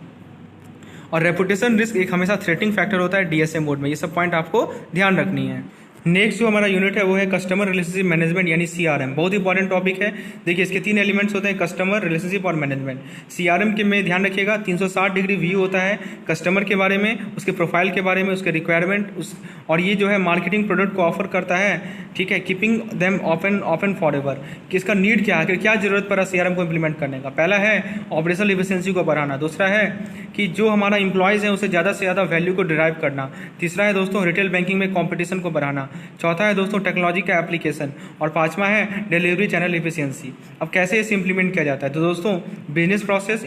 Speaker 1: और रेपुटेशन रिस्क एक हमेशा थ्रेटिंग फैक्टर होता है डीएसए मोड में। ये सब पॉइंट आपको ध्यान रखनी है। नेक्स्ट जो हमारा यूनिट है वो है कस्टमर रिलेशनशिप मैनेजमेंट यानी सीआरएम। बहुत इंपॉर्टेंट टॉपिक है। देखिए इसके 3 एलिमेंट्स होते हैं, कस्टमर, रिलेशनशिप और मैनेजमेंट। सीआरएम के में ध्यान रखिएगा 360 डिग्री व्यू होता है कस्टमर के बारे में, उसके प्रोफाइल के बारे में, उसके रिक्वायरमेंट और ये जो है मार्केटिंग प्रोडक्ट को ऑफर करता है, ठीक है, keeping them open for ever कि इसका नीड क्या है, क्या जरूरत पड़ा सीआरएम को इम्प्लीमेंट करने का। पहला है ऑपरेशनल एफिशिएंसी को बढ़ाना, दूसरा है कि जो हमारा इंप्लॉयज़ है उसे ज़्यादा से ज़्यादा वैल्यू को डिराइव करना, तीसरा है दोस्तों रिटेल बैंकिंग में कॉम्पिटिशन को बढ़ाना, चौथा है दोस्तों टेक्नोलॉजी का एप्लीकेशन और पांचवा है डिलीवरी चैनल एफिशिएंसी। अब कैसे इसे इंप्लीमेंट किया जाता है? तो दोस्तों बिजनेस प्रोसेस,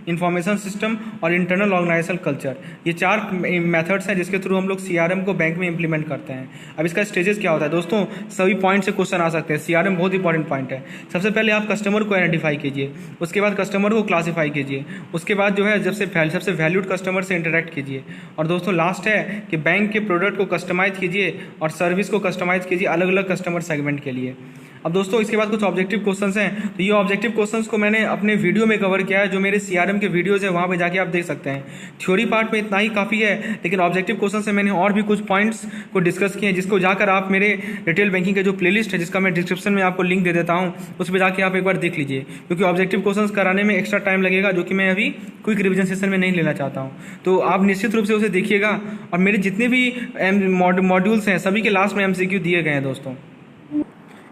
Speaker 1: इंफॉर्मेशन सिस्टम और इंटरनल ऑर्गेनाइजेशन कल्चर, ये 4 मेथड्स हैं जिसके थ्रू हम लोग सीआरएम को बैंक में इंप्लीमेंट करते हैं। अब इसका स्टेजेस क्या होता है दोस्तों? सभी पॉइंट से क्वेश्चन आ सकते हैं। सीआरएम बहुत इंपॉर्टेंट पॉइंट है। सबसे पहले आप कस्टमर को आइडेंटिफाई कीजिए, उसके बाद कस्टमर को क्लासीफाई कीजिए, उसके बाद जो है सबसे वैल्यूड कस्टमर से इंटरेक्ट कीजिए और दोस्तों लास्ट है कि बैंक के प्रोडक्ट को कस्टमाइज कीजिए और सर्विस को कस्टमाइज कीजिए अलग अलग कस्टमर सेगमेंट के लिए। अब दोस्तों इसके बाद कुछ ऑब्जेक्टिव क्वेश्चंस हैं। तो ये ऑब्जेक्टिव क्वेश्चंस को मैंने अपने वीडियो में कवर किया है, जो मेरे सीआरएम के वीडियोज़ है वहाँ पे जाके आप देख सकते हैं। थ्योरी पार्ट में इतना ही काफ़ी है, लेकिन ऑब्जेक्टिव क्वेश्चन से मैंने और भी कुछ पॉइंट्स को डिस्कस किए हैं, जिसको जाकर आप मेरे रिटेल बैंकिंग के जो प्लेलिस्ट है, जिसका मैं डिस्क्रिप्शन में आपको लिंक दे देता हूँ, उस पर जाके आप एक बार देख लीजिए, क्योंकि ऑब्जेक्टिव क्वेश्चन कराने में एक्स्ट्रा टाइम लगेगा, जो कि मैं अभी क्विक रिविजन सेशन में नहीं लेना चाहता हूँ। तो आप निश्चित रूप से उसे देखिएगा। और मेरे जितने भी मॉड्यूल्स हैं सभी के लास्ट में एमसीक्यू दिए गए हैं दोस्तों।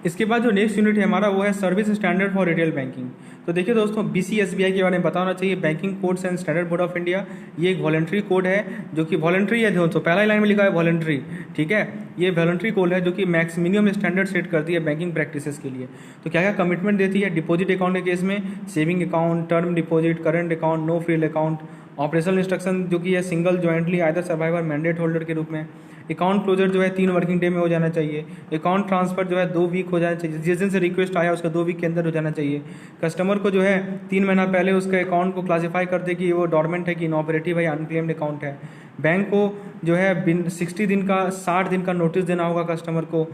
Speaker 1: इसके बाद जो नेक्स्ट यूनिट है हमारा वो है service standard for retail banking. तो देखिए दोस्तों BCSBI के बारे में बताना चाहिए, banking codes and standard board of India. ये एक वॉलंटरी कोड है जो कि वॉलंटरी है दोस्तों, पहला लाइन में लिखा है वॉलंटरी, ठीक है। ये वॉलंटरी कोड है जो कि मिनिमम स्टैंडर्ड सेट करती है बैंकिंग प्रैक्टिसेस के लिए। तो क्या क्या कमिटमेंट देती है? डिपॉजिट अकाउंट के केस में saving account, term deposit, current account, no frill account. Operational instruction जो कि है single jointly either survivor mandate holder के रूप में। अकाउंट क्लोजर जो है 3 वर्किंग डे में हो जाना चाहिए। अकाउंट ट्रांसफर जो है 2 वीक हो जाना चाहिए, जिस दिन से रिक्वेस्ट आया उसका 2 वीक के अंदर हो जाना चाहिए। कस्टमर को जो है 3 महीना पहले उसके अकाउंट को क्लासीफाई कर दे कि वो डॉर्मेंट है कि इनऑपरेटिव है या अनक्लेम्ड अकाउंट है। बैंक को जो है 60 दिन का नोटिस देना होगा कस्टमर को,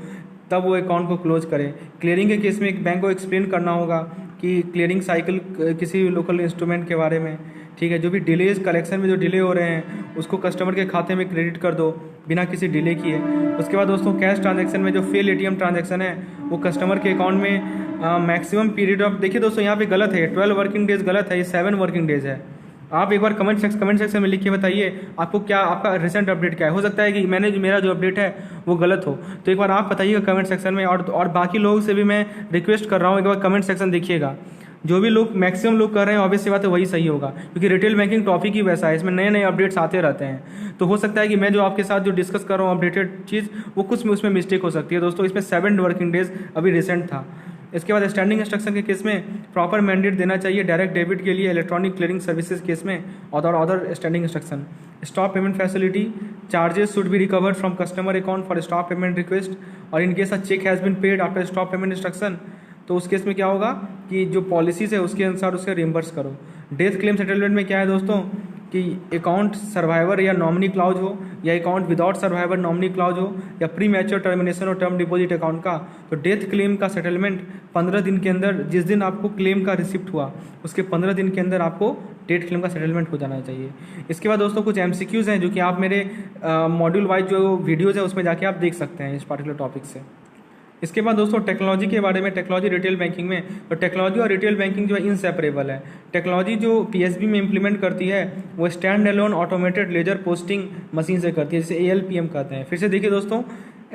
Speaker 1: तब वो अकाउंट को क्लोज करे। क्लियरिंग के केस में बैंक को एक्सप्लेन करना होगा कि क्लियरिंग साइकिल किसी लोकल इंस्ट्रूमेंट के बारे में, ठीक है। जो भी डिलेज कलेक्शन में जो डिले हो रहे हैं उसको कस्टमर के खाते में क्रेडिट कर दो बिना किसी डिले किए। उसके बाद दोस्तों कैश ट्रांजैक्शन में जो फेल ATM ट्रांजैक्शन है वो कस्टमर के अकाउंट में मैक्सिमम पीरियड ऑफ, देखिए दोस्तों यहाँ पे गलत है, 12 वर्किंग डेज गलत है, ये 7 वर्किंग डेज है। आप एक बार कमेंट सेक्शन में लिख के बताइए आपको क्या, आपका रिसेंट अपडेट क्या है। हो सकता है कि मेरा जो अपडेट है वो गलत हो, तो एक बार आप बताइएगा कमेंट सेक्शन में। और बाकी लोगों से भी मैं रिक्वेस्ट कर रहा हूँ एक बार कमेंट सेक्शन देखिएगा। जो भी लोग मैक्सिमम लोग कर रहे हैं ऑब्वियस सी बात है वही सही होगा, क्योंकि रिटेल बैंकिंग टॉपिक ही वैसा है, इसमें नए नए अपडेट्स आते रहते हैं। तो हो सकता है कि मैं जो आपके साथ जो डिस्कस कर रहा हूँ अपडेटेड चीज़ वो कुछ में उसमें मिस्टेक हो सकती है दोस्तों। इसमें 7 वर्किंग डेज अभी रिसेंट था। इसके बाद स्टैंडिंग इंस्ट्रक्शन के केस में प्रॉपर मैंडेट देना चाहिए डायरेक्ट डेबिट के लिए, इलेक्ट्रॉनिक क्लियरिंग सर्विसेज केस में और other standing instruction. Stop payment facility, charges should be recovered from customer account for stop payment request, और in case a cheque has been paid after stop payment instruction, तो उस case में क्या होगा कि जो पॉलिसीज है उसके अनुसार उससे रिम्बर्स करो। डेथ क्लेम सेटलमेंट में क्या है दोस्तों कि अकाउंट सर्वाइवर या नॉमिनी क्लाउज हो, या account without survivor nominee clause हो, या प्री मैच्योर टर्मिनेशन और टर्म डिपॉजिट अकाउंट का, तो डेथ क्लेम का सेटलमेंट 15 दिन के अंदर, जिस दिन आपको क्लेम का रिसिप्ट हुआ उसके 15 दिन के अंदर आपको डेथ क्लेम का सेटलमेंट हो जाना चाहिए। इसके बाद दोस्तों कुछ MCQs हैं जो कि आप मेरे मॉड्यूल वाइज जो वीडियोज़ है उसमें जाके आप देख सकते हैं इस पार्टिकुलर टॉपिक से। इसके बाद दोस्तों टेक्नोलॉजी के बारे में, टेक्नोलॉजी रिटेल बैंकिंग में, तो टेक्नोलॉजी और रिटेल बैंकिंग जो है इनसेपरेबल है। टेक्नोलॉजी जो PSB में इंप्लीमेंट करती है वो stand alone automated ledger posting machine से करती है, जिसे ALPM कहते हैं। फिर से देखिए दोस्तों,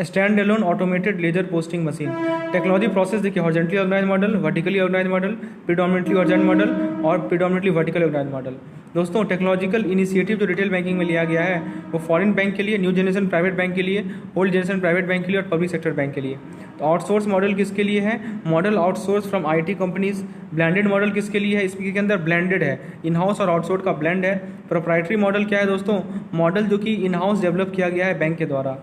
Speaker 1: stand alone automated ledger posting machine. Technology process देखिए, horizontally organised model, vertically organised model, predominantly horizontal model और प्रीडोमिनेटली वर्टिकल ऑर्गेनाइज्ड मॉडल। दोस्तों टेक्नोलॉजिकल इनिशिएटिव जो रिटेल बैंकिंग में लिया गया है वो फॉरेन बैंक के लिए, न्यू जनरेशन प्राइवेट बैंक के लिए, ओल्ड जनरेशन प्राइवेट बैंक के लिए और पब्लिक सेक्टर बैंक के लिए। तो आउटसोर्स मॉडल किसके लिए है? Model outsource from IT companies. Blended model किसके लिए है? इसके अंदर ब्लेंडेड है, इन हाउस और आउटसोर्स का ब्लेंड है। प्रोप्राइटरी मॉडल क्या है दोस्तों? मॉडल जो कि इन हाउस डेवलप किया गया है बैंक के द्वारा।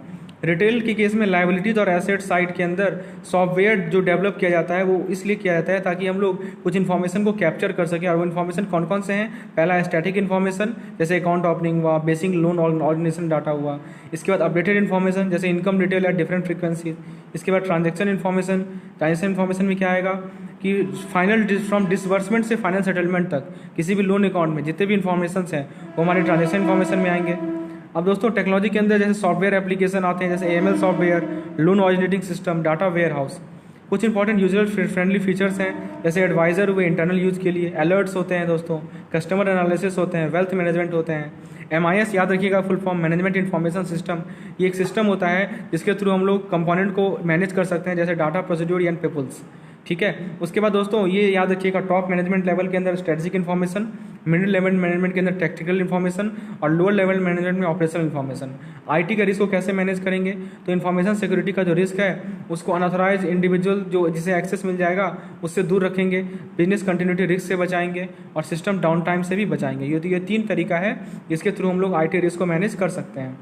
Speaker 1: रिटेल के केस में लायबिलिटीज और एसेट साइड के अंदर सॉफ्टवेयर जो डेवलप किया जाता है वो इसलिए किया जाता है ताकि हम लोग कुछ इन्फॉर्मेशन को कैप्चर कर सकें। और वो इन्फॉर्मेशन कौन कौन से हैं? पहला स्टैटिक इन्फॉर्मेशन, जैसे अकाउंट ओपनिंग हुआ, बेसिक लोन ऑर्गेनाइजेशन डाटा हुआ। इसके बाद अपडेटेड इन्फॉर्मेशन, जैसे income detail at different frequency. इसके बाद ट्रांजेक्शन इन्फॉर्मेशन में क्या आएगा कि फाइनल फ्रॉम डिसबर्समेंट से फाइनल सेटलमेंट तक किसी भी लोन अकाउंट में जितने भी इन्फॉर्मेशन हैं वो हमारे ट्रांजेक्शन इन्फॉर्मेशन में आएंगे। अब दोस्तों टेक्नोलॉजी के अंदर जैसे सॉफ्टवेयर एप्लीकेशन आते हैं, जैसे AML software, loan originating system, data warehouse. कुछ इंपॉर्टेंट यूजर फ्रेंडली फीचर्स हैं, जैसे एडवाइजर हुए इंटरनल यूज़ के लिए, अलर्ट्स होते हैं दोस्तों, कस्टमर एनालिसिस होते हैं, वेल्थ मैनेजमेंट होते हैं। MIS याद रखिएगा full form, management information system. ये एक सिस्टम होता है जिसके थ्रू हम लोग कंपोनेंट को मैनेज कर सकते हैं, जैसे डाटा, प्रोसीड्यूर एंड पीपल्स। ठीक है, उसके बाद दोस्तों ये याद रखिएगा, टॉप मैनेजमेंट लेवल के अंदर strategic information, middle level management के अंदर टेक्निकल इन्फॉर्मेशन और लोअर लेवल मैनेजमेंट में ऑपरेशनल इन्फॉर्मेशन। IT का रिस्क को कैसे मैनेज करेंगे? तो इन्फॉर्मेशन सिक्योरिटी का जो रिस्क है उसको अनऑथराइज इंडिविजुअल जो जिसे एक्सेस मिल जाएगा उससे दूर रखेंगे, बिजनेस कंटिन्यूटी रिस्क से बचाएंगे और सिस्टम डाउन टाइम से भी बचाएंगे। ये 3 तरीका है जिसके थ्रू हम लोग IT रिस्क को मैनेज कर सकते हैं।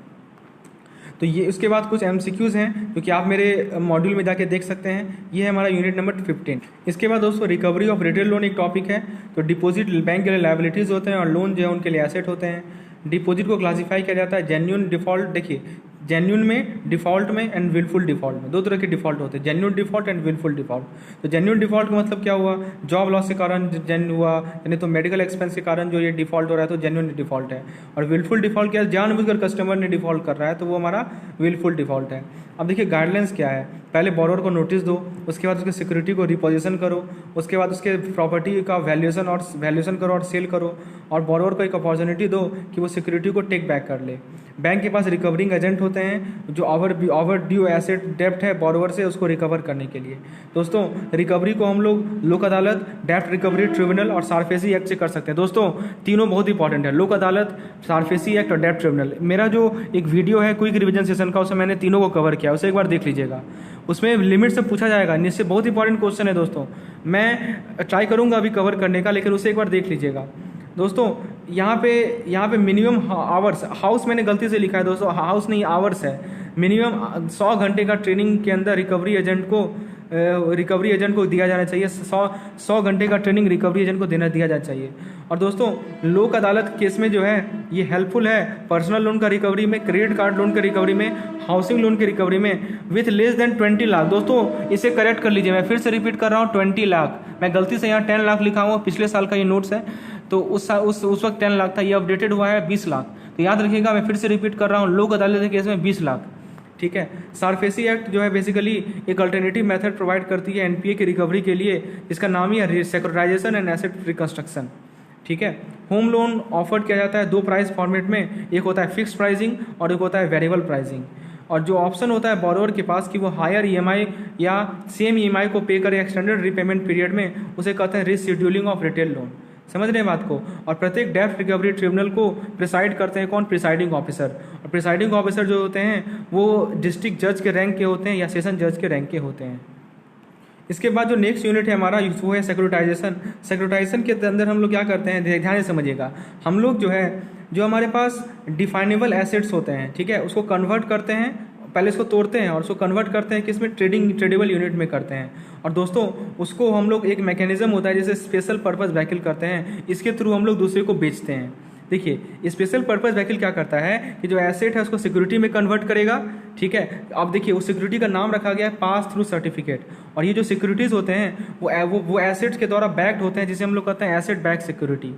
Speaker 1: तो ये उसके बाद कुछ MCQs हैं जो कि आप मेरे मॉड्यूल में जाके देख सकते हैं। ये है हमारा यूनिट नंबर 15। इसके बाद दोस्तों रिकवरी ऑफ रिटेल लोन एक टॉपिक है। तो डिपॉजिट बैंक के लिए लायबिलिटीज़ होते हैं और लोन जो है उनके लिए एसेट होते हैं। डिपॉजिट को क्लासीफाई किया जाता है जेन्युइन डिफॉल्ट, देखिए जेन्युइन में, डिफॉल्ट में एंड विलफुल डिफॉल्ट में, 2 तरह के डिफॉल्ट होते हैं, genuine default and wilful default. तो जेन्युइन डिफॉल्ट का मतलब क्या हुआ? जॉब लॉस के कारण जेन्युइन हुआ, यानी तो मेडिकल एक्सपेंस के कारण जो ये डिफॉल्ट हो रहा है तो जेन्युइन डिफॉल्ट है। और विलफुल डिफॉल्ट क्या है? जानबूझकर कस्टमर ने डिफॉल्ट कर रहा है तो वो हमारा विलफुल डिफॉल्ट है। अब देखिए गाइडलाइंस क्या है, पहले बोरोवर को नोटिस दो, उसके बाद उसके सिक्योरिटी को रिपोजिशन करो, उसके बाद उसके प्रॉपर्टी का वैल्यूएशन करो और सेल करो, और बोरोवर को एक अपॉर्चुनिटी दो कि वो सिक्योरिटी को टेक बैक कर ले। बैंक के पास रिकवरिंग एजेंट होते हैं जो ओवर ड्यू एसेट डेप्ट है बोरोवर से उसको रिकवर करने के लिए। दोस्तों रिकवरी को हम लोग लोक अदालत, डेप्ट रिकवरी ट्रिब्यूनल और सारफेसी एक्ट से कर सकते हैं। दोस्तों तीनों बहुत इंपॉर्टेंट है, लोक अदालत, सारफेसी एक्ट और डेप्ट ट्रिब्यूनल। मेरा जो एक वीडियो है क्विक रिवीजन सेशन का उसमें मैंने तीनों को कवर किया, उसे एक बार देख लीजिएगा। उसमें लिमिट से पूछा जाएगा, इससे बहुत इंपॉर्टेंट क्वेश्चन है दोस्तों, मैं ट्राई करूंगा अभी कवर करने का, लेकिन उसे एक बार देख लीजिएगा। दोस्तों यहाँ पे मिनिमम आवर्स, हाउस मैंने गलती से लिखा है दोस्तों, हाउस नहीं आवर्स है। मिनिमम 100 घंटे का ट्रेनिंग के अंदर रिकवरी एजेंट को दिया जाना चाहिए। 100 घंटे का ट्रेनिंग रिकवरी एजेंट को दिया जाना चाहिए। और दोस्तों लोक अदालत केस में जो है ये हेल्पफुल है पर्सनल लोन का रिकवरी में, क्रेडिट कार्ड लोन के रिकवरी में, हाउसिंग लोन के रिकवरी में विथ लेस देन 20 लाख। दोस्तों इसे करेक्ट कर लीजिए, मैं फिर से रिपीट कर रहा हूँ 20 लाख, मैं गलती से यहाँ 10 लाख लिखा हुआ, पिछले साल का ये नोट्स है तो उस वक्त 10 लाख था, ये अपडेटेड हुआ है 20 लाख। तो याद रखिएगा, मैं फिर से रिपीट कर रहा हूँ, लोक अदालत के केस में 20 लाख। ठीक है, सारफेसी एक्ट जो है बेसिकली एक अल्टरनेटिव मेथड प्रोवाइड करती है एनपीए की रिकवरी के लिए, जिसका नाम ही है सिक्योरिटाइजेशन एंड एसेट रिकंस्ट्रक्शन। ठीक है, होम लोन ऑफर किया जाता है 2 प्राइस फॉर्मेट में, एक होता है फिक्स्ड प्राइसिंग और एक होता है वेरिएबल प्राइसिंग। और जो ऑप्शन होता है बोरोवर के पास कि वो हायर ईएमआई या सेम ईएमआई को पे करे एक्सटेंडेड रीपेमेंट पीरियड में, उसे कहते हैं रिशेड्यूलिंग ऑफ रिटेल लोन। समझ रहे हैं बात को। और प्रत्येक डेप्ट रिकवरी ट्रिब्यूनल को प्रिसाइड करते हैं कौन? Presiding officer. और प्रिसाइडिंग ऑफिसर जो होते हैं वो डिस्ट्रिक्ट जज के रैंक के होते हैं या सेशन जज के रैंक के होते हैं। इसके बाद जो नेक्स्ट यूनिट है हमारा वो है सिक्योरिटाइजेशन। सिक्योरिटाइजेशन के अंदर हम लोग क्या करते हैं, ध्यान से समझिएगा। हम लोग जो है जो हमारे पास डिफाइनेबल एसेट्स होते हैं, ठीक है, उसको कन्वर्ट करते हैं, पहले इसको तोड़ते हैं और उसको कन्वर्ट करते हैं किसमें, ट्रेडेबल यूनिट में करते हैं। और दोस्तों उसको हम लोग एक मैकेनिज्म होता है जैसे स्पेशल पर्पस व्हीकल करते हैं, इसके थ्रू हम लोग दूसरे को बेचते हैं। देखिए स्पेशल पर्पस व्हीकल क्या करता है कि जो एसेट है उसको सिक्योरिटी में कन्वर्ट करेगा, ठीक है। अब देखिए उस सिक्योरिटी का नाम रखा गया है पास थ्रू सर्टिफिकेट, और ये जो सिक्योरिटीज़ होते हैं वो एसेट्स के द्वारा बैक्ड होते हैं, जिसे हम लोग कहते हैं एसेट बैक सिक्योरिटी।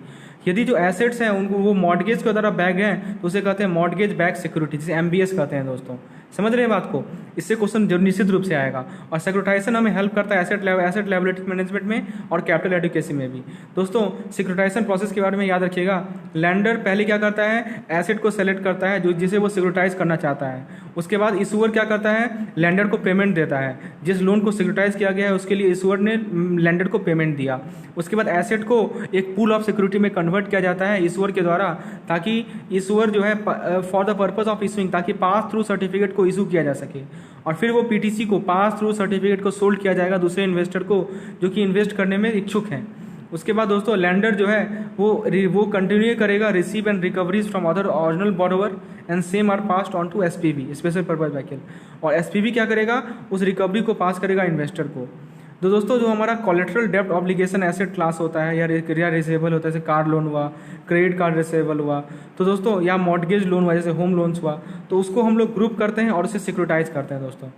Speaker 1: यदि जो एसेट्स हैं उनको वो मॉर्गेज के द्वारा बैक हैं तो उसे कहते हैं मॉर्गेज बैक सिक्योरिटी, जिसे MBS कहते हैं। दोस्तों समझ रहे हैं बात को, इससे क्वेश्चन जो निश्चित रूप से आएगा। और सिक्योरिटाइजेशन हमें हेल्प करता है एसेट लायबिलिटी मैनेजमेंट में और कैपिटल एडुकेसी में भी। दोस्तों सिक्योरिटाइजेशन प्रोसेस के बारे में याद रखिएगा। लैंडर पहले क्या करता है, एसेट को सेलेक्ट करता है जो जिसे वो सिक्योरिटाइज करना चाहता है। उसके बाद इशूअर क्या करता है, लैंडर को पेमेंट देता है। जिस लोन को सिक्योरिटाइज किया गया है उसके लिए इशूअर ने लैंडर को पेमेंट दिया। उसके बाद एसेट को एक पूल ऑफ सिक्योरिटी में कन्वर्ट किया जाता है इशूअर के द्वारा, ताकि इशूअर जो है for the purpose of issuing, ताकि पास थ्रू सर्टिफिकेट को इशू किया जा सके। और फिर वो PTC को पास थ्रू सर्टिफिकेट को सोल्ड किया जाएगा दूसरे इन्वेस्टर को जो कि इन्वेस्ट करने में इच्छुक हैं। उसके बाद दोस्तों लैंडर जो है वो कंटिन्यू करेगा receive and recoveries from other original borrower and same are passed on to SPV special purpose vehicle. और SPV क्या करेगा, उस रिकवरी को पास करेगा इन्वेस्टर को। तो दोस्तों जो हमारा कोलेटरल डेब्ट ऑब्लिगेशन एसेट क्लास होता है या रिसेबल होता है, जैसे कार लोन हुआ, क्रेडिट कार्ड रिसेबल हुआ, तो दोस्तों या मॉर्गेज लोन हुआ जैसे होम लोन्स हुआ, तो उसको हम लोग ग्रुप करते हैं और उसे सिक्योरिटाइज करते हैं। दोस्तों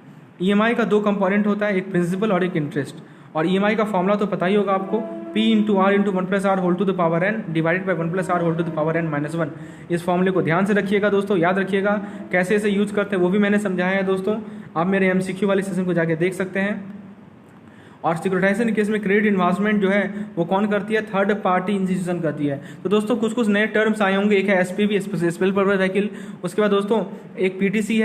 Speaker 1: EMI का 2 कंपोनेंट होता है, एक प्रिंसिपल और एक इंटरेस्ट। और EMI का फॉर्मूला तो पता ही होगा आपको, P × R × 1 + R whole to the power n divided by 1 + R whole to the power n - 1। इस फॉर्मूले को ध्यान से रखिएगा दोस्तों, याद रखिएगा। कैसे इसे यूज करते हैं वो भी मैंने समझाया है दोस्तों, आप मेरे MCQ वाले सेशन को जाके देख सकते हैं। और सिक्योरिटाइजेशन केस में क्रेडिट इन्वेस्टमेंट जो है वो कौन करती है, थर्ड पार्टी इंस्टीट्यूशन करती है। तो दोस्तों कुछ कुछ नए टर्म्स आए होंगे, एक है SPV स्पेशल पर्पस व्हीकल, उसके बाद दोस्तों एक PTC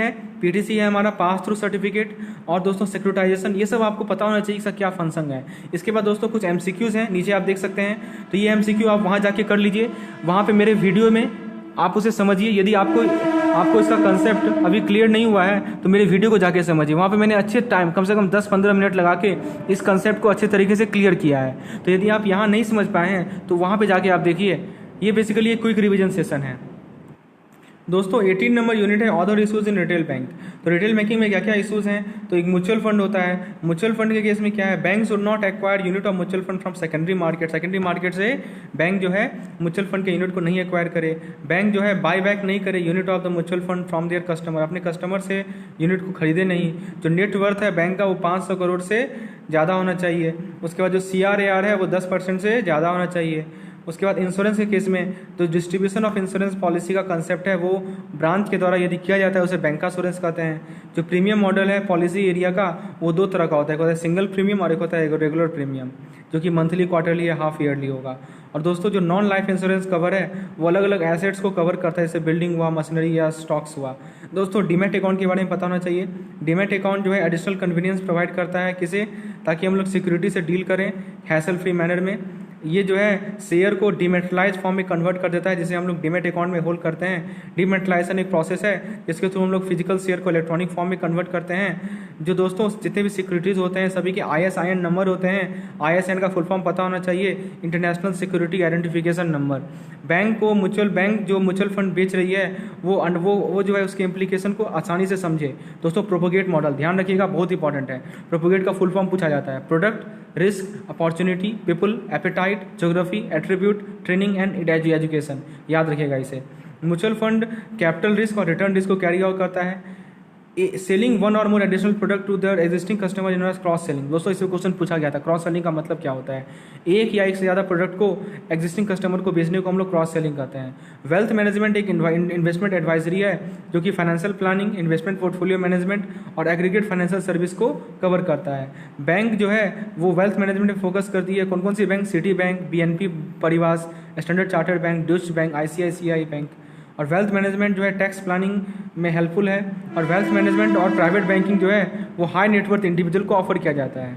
Speaker 1: है हमारा पास थ्रू सर्टिफिकेट, और दोस्तों सिक्योरिटाइजेशन, ये सब आपको पता होना चाहिए इसका क्या फंक्शन है। इसके बाद दोस्तों कुछ MCQs हैं, नीचे आप देख सकते हैं, तो ये MCQ आप वहाँ जाके कर लीजिए, वहाँ पर मेरे वीडियो में आप उसे समझिए। यदि आपको इसका कंसेप्ट अभी क्लियर नहीं हुआ है तो मेरे वीडियो को जाके समझिए, वहाँ पे मैंने अच्छे टाइम कम से कम 10-15 मिनट लगा के इस कंसेप्ट को अच्छे तरीके से क्लियर किया है। तो यदि आप यहाँ नहीं समझ पाए हैं तो वहाँ पे जाके आप देखिए, ये बेसिकली एक क्विक रिवीजन सेशन है। दोस्तों 18 नंबर यूनिट है other issues in retail bank. तो रिटेल बैंकिंग में क्या क्या इशूज़ हैं, तो एक म्यूचुअल फंड होता है। म्यूचुअल फंड के केस में क्या है, bank should not acquire unit of mutual fund from secondary market. Secondary market से बैंक जो है म्यूचुअल फंड के यूनिट को नहीं एक्वायर करे। बैंक जो है बाय बैक नहीं करे unit of the mutual fund from there customer, अपने कस्टमर से यूनिट को खरीदे नहीं। जो नेट वर्थ है बैंक का वो 500 करोड़ से ज़्यादा होना चाहिए। उसके बाद जो CRAR है वो 10% से ज़्यादा होना चाहिए। उसके बाद इंश्योरेंस के केस में तो डिस्ट्रीब्यूशन ऑफ इंश्योरेंस पॉलिसी का कंसेप्ट है वो ब्रांच के द्वारा यदि किया जाता है उसे बैंक का इंश्योरेंस कहते हैं। जो प्रीमियम मॉडल है पॉलिसी एरिया का वो 2 तरह का होता है, एक होता है सिंगल प्रीमियम और एक होता है रेगुलर प्रीमियम, जो कि मंथली, क्वार्टरली या हाफ ईयरली होगा। और दोस्तों जो नॉन लाइफ इंश्योरेंस कवर है वो अलग अलग एसेट्स को कवर करता है, जैसे बिल्डिंग हुआ, मशीनरी या स्टॉक्स हुआ। दोस्तों डीमैट अकाउंट के बारे में पता होना चाहिए। डीमैट अकाउंट जो है एडिशनल कन्वीनियंस प्रोवाइड करता है किसे, ताकि हम लोग सिक्योरिटी से डील करें हैसल फ्री मैनर में। ये जो है शेयर को डीमेटलाइज फॉर्म में कन्वर्ट कर देता है, जिसे हम लोग डीमेट अकाउंट में होल्ड करते हैं। डीमेटलाइजेशन एक प्रोसेस है जिसके थ्रू हम लोग फिजिकल शेयर को इलेक्ट्रॉनिक फॉर्म में कन्वर्ट करते हैं। जो दोस्तों जितने भी सिक्योरिटीज़ होते हैं सभी के ISIN नंबर होते हैं। ISIN का फुल फॉर्म पता होना चाहिए, international security identification number. Bank को बैंक जो म्यूचुअल फंड बेच रही है वो जो है उसके इम्प्लीकेशन को आसानी से समझे। दोस्तों प्रोपोगेट मॉडल ध्यान रखिएगा, बहुत इंपॉर्टेंट है। प्रोपोगेट का फुल फॉर्म पूछा जाता है, product, risk, opportunity, people, appetite, geography, attribute, training and education. याद रखिएगा इसे। म्यूचुअल फंड कैपिटल रिस्क और रिटर्न रिस्क को कैरी आउट करता है। सेलिंग वन और more additional product to their existing customer in cross selling. दोस्तों इसमें क्वेश्चन पूछा गया था, क्रॉस सेलिंग का मतलब क्या होता है। एक या एक से ज़्यादा प्रोडक्ट को एग्जिस्टिंग कस्टमर को बेचने को हम लोग क्रॉस सेलिंग कहते हैं। वेल्थ मैनेजमेंट एक इन्वेस्टमेंट एडवाइजरी है जो कि financial planning, investment portfolio management और एग्रीगेट फाइनेंशियल सर्विस को कवर करता है। बैंक जो है वो वेल्थ मैनेजमेंट में फोकस करती है। कौन कौन सी bank, Citibank, BNP Paribas, standard chartered bank, Deutsche bank, ICICI bank. और वेल्थ मैनेजमेंट जो है टैक्स प्लानिंग में हेल्पफुल है। और वेल्थ मैनेजमेंट और प्राइवेट बैंकिंग जो है वो हाई नेटवर्थ इंडिविजुअल को ऑफर किया जाता है।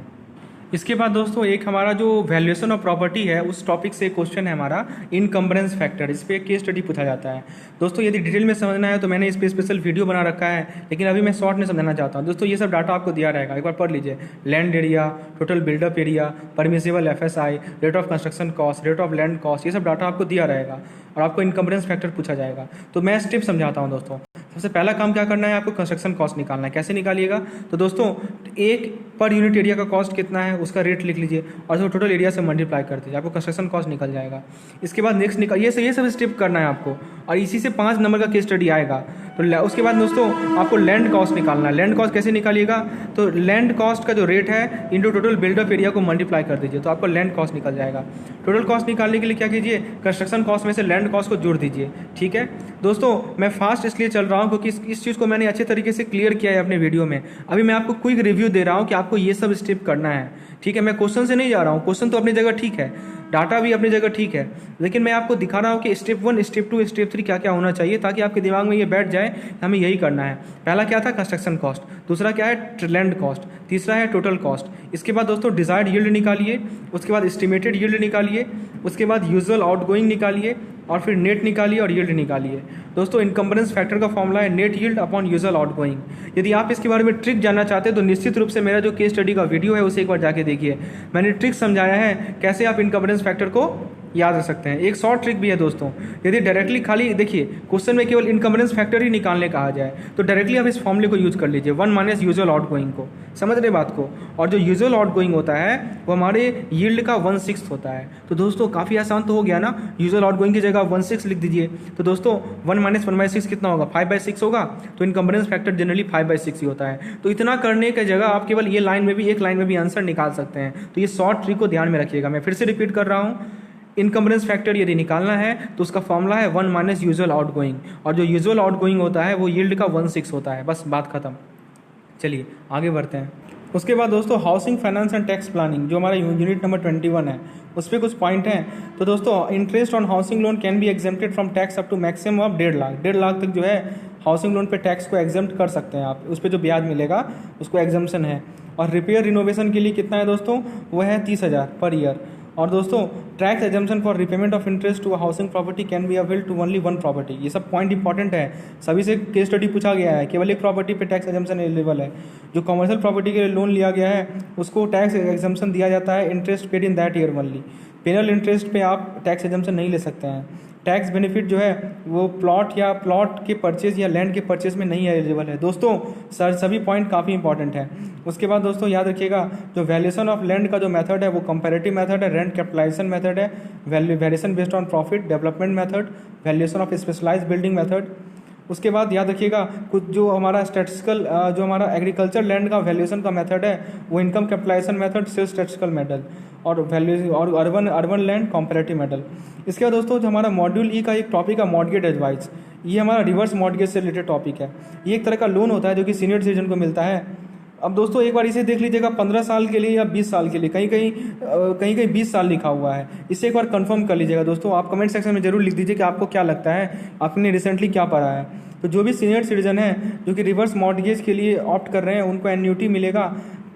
Speaker 1: इसके बाद दोस्तों एक हमारा जो वैल्यूएशन ऑफ प्रॉपर्टी है उस टॉपिक से क्वेश्चन है हमारा इनकम्बरेंस फैक्टर। इस पर एक केस स्टडी पूछा जाता है। दोस्तों यदि डिटेल में समझना है तो मैंने इस पर स्पेशल वीडियो बना रखा है, लेकिन अभी मैं शॉर्ट में समझाना चाहता हूँ। दोस्तों ये सब डाटा आपको दिया रहेगा, एक बार पढ़ लीजिए। Land area, total buildup area, permissible FSI, rate of construction cost, rate of land cost, ये सब डाटा आपको दिया रहेगा और आपको इनकम्बरेंस फैक्टर पूछा जाएगा। तो मैं स्टेप समझाता हूँ दोस्तों। सबसे पहला काम क्या करना है, आपको कंस्ट्रक्शन कॉस्ट निकालना है। कैसे निकालिएगा, तो दोस्तों एक पर यूनिट एरिया का कॉस्ट कितना है उसका रेट लिख लीजिए और जो टोटल एरिया से मल्टीप्लाई कर दीजिए, आपको कंस्ट्रक्शन कॉस्ट निकल जाएगा। इसके बाद नेक्स्ट ये सब स्टेप करना है आपको और इसी से 5 नंबर का केस स्टडी आएगा। तो उसके बाद दोस्तों आपको लैंड कॉस्ट निकालना है। लैंड कॉस्ट कैसे निकालिएगा, तो लैंड कॉस्ट का जो रेट है इंटू टोटल बिल्डअप एरिया को मल्टीप्लाई कर दीजिए तो आपको लैंड कॉस्ट निकल जाएगा। टोटल कॉस्ट निकालने के लिए क्या कीजिए, कंस्ट्रक्शन कॉस्ट में से लैंड कॉस्ट को जोड़ दीजिए। ठीक है दोस्तों, मैं फास्ट इसलिए चल रहा हूँ क्योंकि इस चीज़ को मैंने अच्छे तरीके से क्लियर किया है अपने वीडियो में। अभी मैं आपको क्विक रिव्यू दे रहा हूँ कि आपको ये सब स्टेप करना है। ठीक है, मैं क्वेश्चन से नहीं जा रहा हूँ, क्वेश्चन तो अपनी जगह ठीक है, डाटा भी अपनी जगह ठीक है, लेकिन मैं आपको दिखा रहा हूँ कि स्टेप 1, स्टेप 2, स्टेप 3 क्या क्या होना चाहिए ताकि आपके दिमाग में ये बैठ जाए हमें यही करना है। पहला क्या था, कंस्ट्रक्शन कॉस्ट। दूसरा क्या है, लैंड कॉस्ट। तीसरा है टोटल कॉस्ट। इसके बाद दोस्तों डिजायर्ड यील्ड निकालिए, उसके बाद एस्टिमेटेड यील्ड निकालिए, उसके बाद यूजुअल आउटगोइंग निकालिए और फिर नेट निकालिए और यील्ड निकालिए। दोस्तों इनकम्बरेंस फैक्टर का फॉर्मूला है net yield upon usual outgoing. यदि आप इसके बारे में ट्रिक जानना चाहते हैं तो निश्चित रूप से मेरा जो केस स्टडी का वीडियो है उसे एक बार जाके देखिए। मैंने ट्रिक समझाया है कैसे आप इनकम्बरेंस फैक्टर को याद रख सकते हैं। एक शॉर्ट ट्रिक भी है दोस्तों, यदि डायरेक्टली खाली देखिए क्वेश्चन में केवल इनकम्बरेंस फैक्टर ही निकालने कहा जाए तो डायरेक्टली आप इस फॉर्मूले को यूज कर लीजिए, 1 माइनस यूजुअल आउटगोइंग को। समझ रहे बात को। और जो यूजुअल आउटगोइंग होता है वो हमारे यील्ड का 1/6 होता है। तो दोस्तों काफ़ी आसान तो हो गया ना, यूजुअल आउटगोइंग की जगह 1/6 लिख दीजिए। तो दोस्तों 1 माइनस 1/6 कितना होगा, 5/6 होगा। तो इनकम्बरेंस फैक्टर जनरली 5/6 ही होता है। तो इतना करने की जगह आप केवल ये लाइन में भी, एक लाइन में भी आंसर निकाल सकते हैं। तो ये शॉर्ट ट्रिक को ध्यान में रखिएगा। मैं फिर से रिपीट कर रहा हूँ, इनकम्बरेंस फैक्टर यदि निकालना है तो उसका फॉर्मूला है 1 माइनस यूजुअल आउटगोइंग, और जो यूजुअल आउटगोइंग होता है वो यील्ड का 1/6 होता है। बस बात खत्म। चलिए आगे बढ़ते हैं। उसके बाद दोस्तों housing finance and tax planning जो हमारा यूनिट नंबर 21 है उस पर कुछ पॉइंट हैं। तो दोस्तों interest on housing loan can be exempted from tax up to maximum of 1.5 lakh. 1.5 lakh तक जो है हाउसिंग लोन पे टैक्स को एग्जेम्प्ट कर सकते हैं आप, उस पर जो ब्याज मिलेगा उसको एग्जेम्पशन है। और रिपेयर रिनोवेशन के लिए कितना है दोस्तों, वो है 30,000 पर ईयर। और दोस्तों tax exemption for repayment of interest to housing property can be avail to only 1 property. ये सब पॉइंट इंपॉर्टेंट है, सभी से केस स्टडी पूछा गया है। केवल एक प्रॉपर्टी पे टैक्स एग्जम्पशन एलिजिबल है। जो कमर्शियल प्रॉपर्टी के लिए लोन लिया गया है उसको टैक्स एग्जम्पशन दिया जाता है, interest paid in that year only. Penal interest पे आप टैक्स एग्जम्पशन नहीं ले सकते हैं। टैक्स बेनिफिट जो है वो प्लॉट के परचेज या लैंड के परचेज में नहीं एलिजिबल है। दोस्तों सभी पॉइंट काफ़ी इंपॉर्टेंट है। उसके बाद दोस्तों याद रखिएगा जो वैल्यूएशन ऑफ लैंड का जो मेथड है वो कंपैरेटिव मेथड है, रेंट कैपिटलाइजेशन मेथड है, valuation based on profit, development method, valuation of specialised building method. उसके बाद याद रखिएगा कुछ जो हमारा स्टैटिस्टिकल जो हमारा एग्रीकल्चर लैंड का वैल्यूएशन का मेथड है वो income capitalisation method, self statistical method और वैल्यू और अर्बन लैंड कंपैरेटिव मेथड। इसके बाद दोस्तों जो हमारा मॉड्यूल ई का एक टॉपिक है मॉर्गेज एडवाइस, ये हमारा रिवर्स मॉर्गेज से रिलेटेड टॉपिक है। ये एक तरह का लोन होता है जो कि सीनियर सिटीजन को मिलता है। अब दोस्तों एक बार इसे देख लीजिएगा 15 साल के लिए या 20 साल के लिए, कहीं कहीं 20 साल लिखा हुआ है। इसे एक बार कंफर्म कर लीजिएगा दोस्तों। आप कमेंट सेक्शन में जरूर लिख दीजिए कि आपको क्या लगता है, आपने रिसेंटली क्या पढ़ा है। तो जो भी सीनियर सिटीजन है जो कि रिवर्स मॉर्गेज के लिए ऑप्ट कर रहे हैं उनको एन्यूटी मिलेगा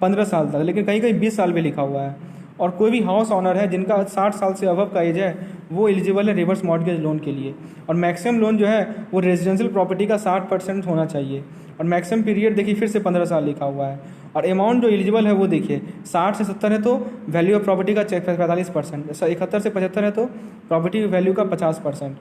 Speaker 1: 15 साल तक, लेकिन कहीं 20 साल भी लिखा हुआ है। और कोई भी हाउस ऑनर है जिनका 60 साल से अबव का एज है वो एलिजिबल है रिवर्स मॉर्गेज लोन के लिए। और मैक्सिमम लोन जो है वो रेजिडेंशियल प्रॉपर्टी का 60% होना चाहिए। और मैक्सिमम पीरियड देखिए फिर से 15 साल लिखा हुआ है। और अमाउंट जो एलिजिबल है वो देखिए 60 से 70 है तो वैल्यू ऑफ प्रॉपर्टी का 45%, 71 से 75 है तो प्रॉपर्टी वैल्यू का 50%।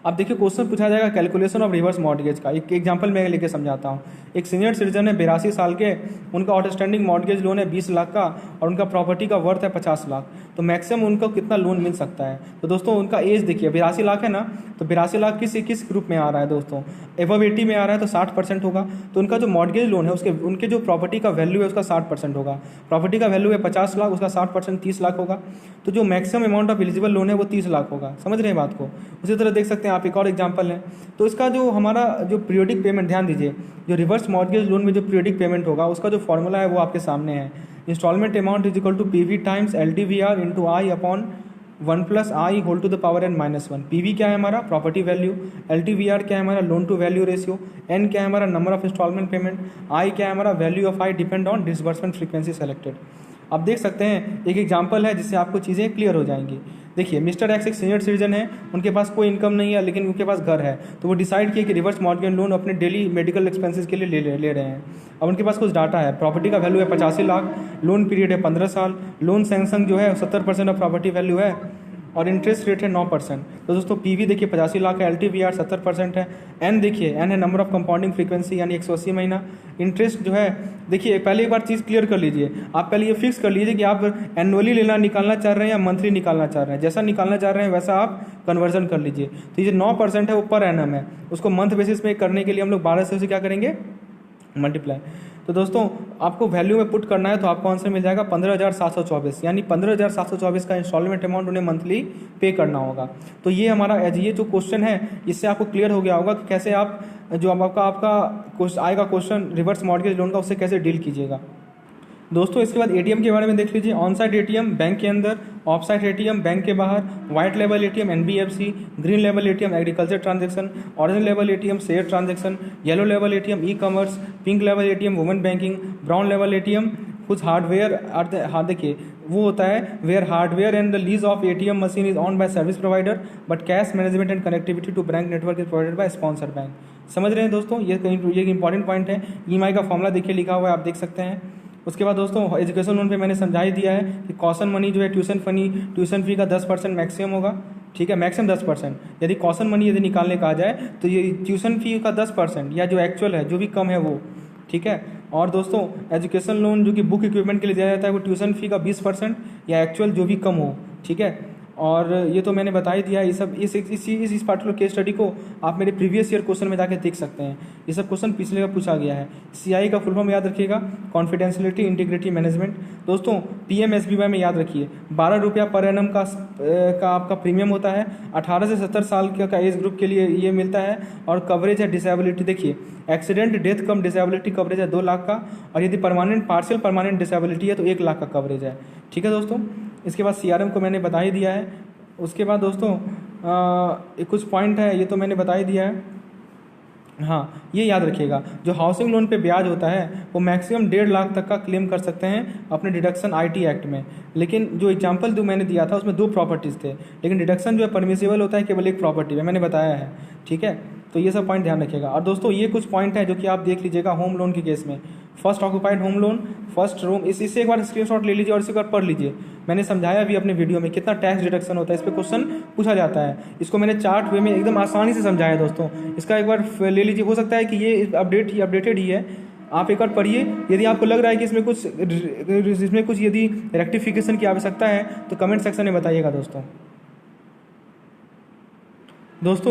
Speaker 1: अब देखिए क्वेश्चन पूछा जाएगा कैलकुलेशन ऑफ रिवर्स मॉर्गेज का। एक एग्जांपल मैं लेके समझाता हूँ। एक सीनियर सिटीजन है 82 साल के, उनका आउटस्टैंडिंग मॉर्गेज लोन है 20 लाख का और उनका प्रॉपर्टी का वर्थ है 50 लाख। तो मैक्सिमम उनको कितना लोन मिल सकता है, तो दोस्तों उनका एज देखिए 82 लाख है ना, तो 82 लाख किस ग्रुप में आ रहा है दोस्तों, एबव 80 में आ रहा है तो 60% होगा। तो उनका जो मॉर्गेज लोन है उनके जो प्रॉपर्टी का वैल्यू है उसका 60% होगा। प्रॉपर्टी का वैल्यू है 50 लाख, उसका 60% 30 लाख होगा। तो जो maximum amount of eligible loan है वो 30 लाख होगा। समझ रहे हैं बात को। उसी तरह देख सकते हैं आप एक और एग्जांपल है। तो इसका जो हमारा जो पीरियोडिक पेमेंट, ध्यान दीजिए, जो रिवर्स मॉर्गेज लोन में जो पीरियोडिक पेमेंट होगा उसका जो फॉर्मूला है वो आपके सामने है। Instalment amount is equal to PV times LTVR into I upon 1 plus I whole to the power n minus 1। PV क्या है हमारा, प्रॉपर्टी वैल्यू, LTVR क्या है हमारा, loan to value ratio, n क्या है हमारा, number of instalment payment, I क्या है हमारा, value of I depend on disbursement frequency selected. आप देख सकते हैं एक एग्जाम्पल है जिससे आपको चीज़ें क्लियर हो जाएंगी। देखिए मिस्टर एक्स एक सीनियर सिटीजन है, उनके पास कोई इनकम नहीं है लेकिन उनके पास घर है, तो वो डिसाइड किए कि रिवर्स मॉर्गेज लोन अपने डेली मेडिकल एक्सपेंसेस के लिए ले रहे हैं। अब उनके पास कुछ डाटा है, प्रॉपर्टी का वैल्यू है 85 लाख, लोन पीरियड है 15 साल, लोन सैंक्शन जो है 70% ऑफ प्रॉपर्टी वैल्यू है और इंटरेस्ट रेट है 9%। तो दोस्तों पीवी देखिए 85 लाख है, LTVR 70% है, एन देखिए एन है नंबर ऑफ कंपाउंडिंग फ्रीक्वेंसी यानी 180 महीना। इंटरेस्ट जो है देखिए पहले एक बार चीज़ क्लियर कर लीजिए, आप पहले ये फिक्स कर लीजिए कि आप एनुअली निकालना चाह रहे हैं या मंथली निकालना चाह रहे हैं। जैसा निकालना चाह रहे हैं वैसा आप कन्वर्जन कर लीजिए। तो ये 9% है वो पर एनम है, उसको मंथ बेसिस पे करने के लिए हम लोग 12 से क्या करेंगे मल्टीप्लाई। तो दोस्तों आपको वैल्यू में पुट करना है तो आपको आंसर मिल जाएगा 15,724, यानी 15,724 का इंस्टॉलमेंट अमाउंट उन्हें मंथली पे करना होगा। तो ये हमारा ये जो क्वेश्चन है इससे आपको क्लियर हो गया होगा कि कैसे आप जो आपका आएगा क्वेश्चन रिवर्स मॉर्गेज लोन का उससे कैसे डील कीजिएगा। दोस्तों इसके बाद एटीएम के बारे में देख लीजिए। ऑन साइट एटीएम बैंक के अंदर, ऑफ साइट एटीएम बैंक के बाहर, white level ATM NBFC, green level ATM agriculture transaction, orange level ATM share transaction, yellow level ATM e commerce, pink level ATM women banking, brown level ATM कुछ hardware. हाँ देखिए वो होता है where hardware and the lease of ATM machine is on by service provider but cash management and connectivity to bank network is provided by sponsor bank. समझ रहे हैं दोस्तों, ये इंपॉर्टेंट पॉइंट है। EMI का फॉर्मूला देखिए लिखा हुआ है, आप देख सकते हैं। उसके बाद दोस्तों एजुकेशन लोन पे मैंने समझा ही दिया है कि कॉशन मनी जो है ट्यूशन फी का 10% मैक्सिमम होगा, ठीक है, मैक्सिमम 10%। यदि कॉशन मनी यदि निकालने का आ जाए तो ये ट्यूशन फी का 10% या जो एक्चुअल है जो भी कम है वो, ठीक है। और दोस्तों एजुकेशन लोन जो कि बुक इक्विपमेंट के लिए दिया जाता है वो ट्यूशन फी का 20% या एक्चुअल जो भी कम हो, ठीक है। और ये तो मैंने बता ही दिया। ये सब इस पार्टिकुलर केस स्टडी को आप मेरे प्रीवियस ईयर क्वेश्चन में जाके देख सकते हैं। ये सब क्वेश्चन पिछले का पूछा गया है। CI का फुल फॉर्म याद रखिएगा, कॉन्फिडेंशियलिटी इंटीग्रिटी मैनेजमेंट। दोस्तों PMSBY में याद रखिए 12 रुपया पर एनम का आपका प्रीमियम होता है। 18 से 70 साल का एज ग्रुप के लिए ये मिलता है। और कवरेज है डिसेबिलिटी, देखिए एक्सीडेंट डेथ कम डिसेबिलिटी कवरेज है 2 लाख का, और यदि पार्शियल परमानेंट डिसेबिलिटी है तो 1 लाख का कवरेज है, ठीक है दोस्तों। इसके बाद CRM को मैंने बता ही दिया है। उसके बाद दोस्तों कुछ पॉइंट है, ये तो मैंने बता ही दिया है। हाँ ये याद रखिएगा, जो हाउसिंग लोन पे ब्याज होता है वो मैक्सिमम 1.5 लाख तक का क्लेम कर सकते हैं अपने डिडक्शन IT एक्ट में। लेकिन जो एग्जांपल जो मैंने दिया था उसमें 2 प्रॉपर्टीज़ थे, लेकिन डिडक्शन जो है परमिसिबल होता है केवल 1 प्रॉपर्टी में, मैंने बताया है, ठीक है। तो ये सब पॉइंट ध्यान रखिएगा। और दोस्तों ये कुछ पॉइंट है जो कि आप देख लीजिएगा होम लोन के केस में। First occupied home loan, first room, इससे एक बार स्क्रीनशॉट ले लीजिए और इसे एक बार पढ़ लीजिए। मैंने समझाया भी अपने वीडियो में कितना टैक्स डिडक्शन होता है, इस पर क्वेश्चन पूछा जाता है। इसको मैंने चार्ट वे में एकदम आसानी से समझाया दोस्तों, इसका एक बार ले लीजिए। हो सकता है कि ये अपडेटेड ही है, आप एक बार पढ़िए। यदि आपको लग रहा है कि इसमें कुछ यदि रेक्टिफिकेशन की आवश्यकता है तो कमेंट सेक्शन में बताइएगा दोस्तों।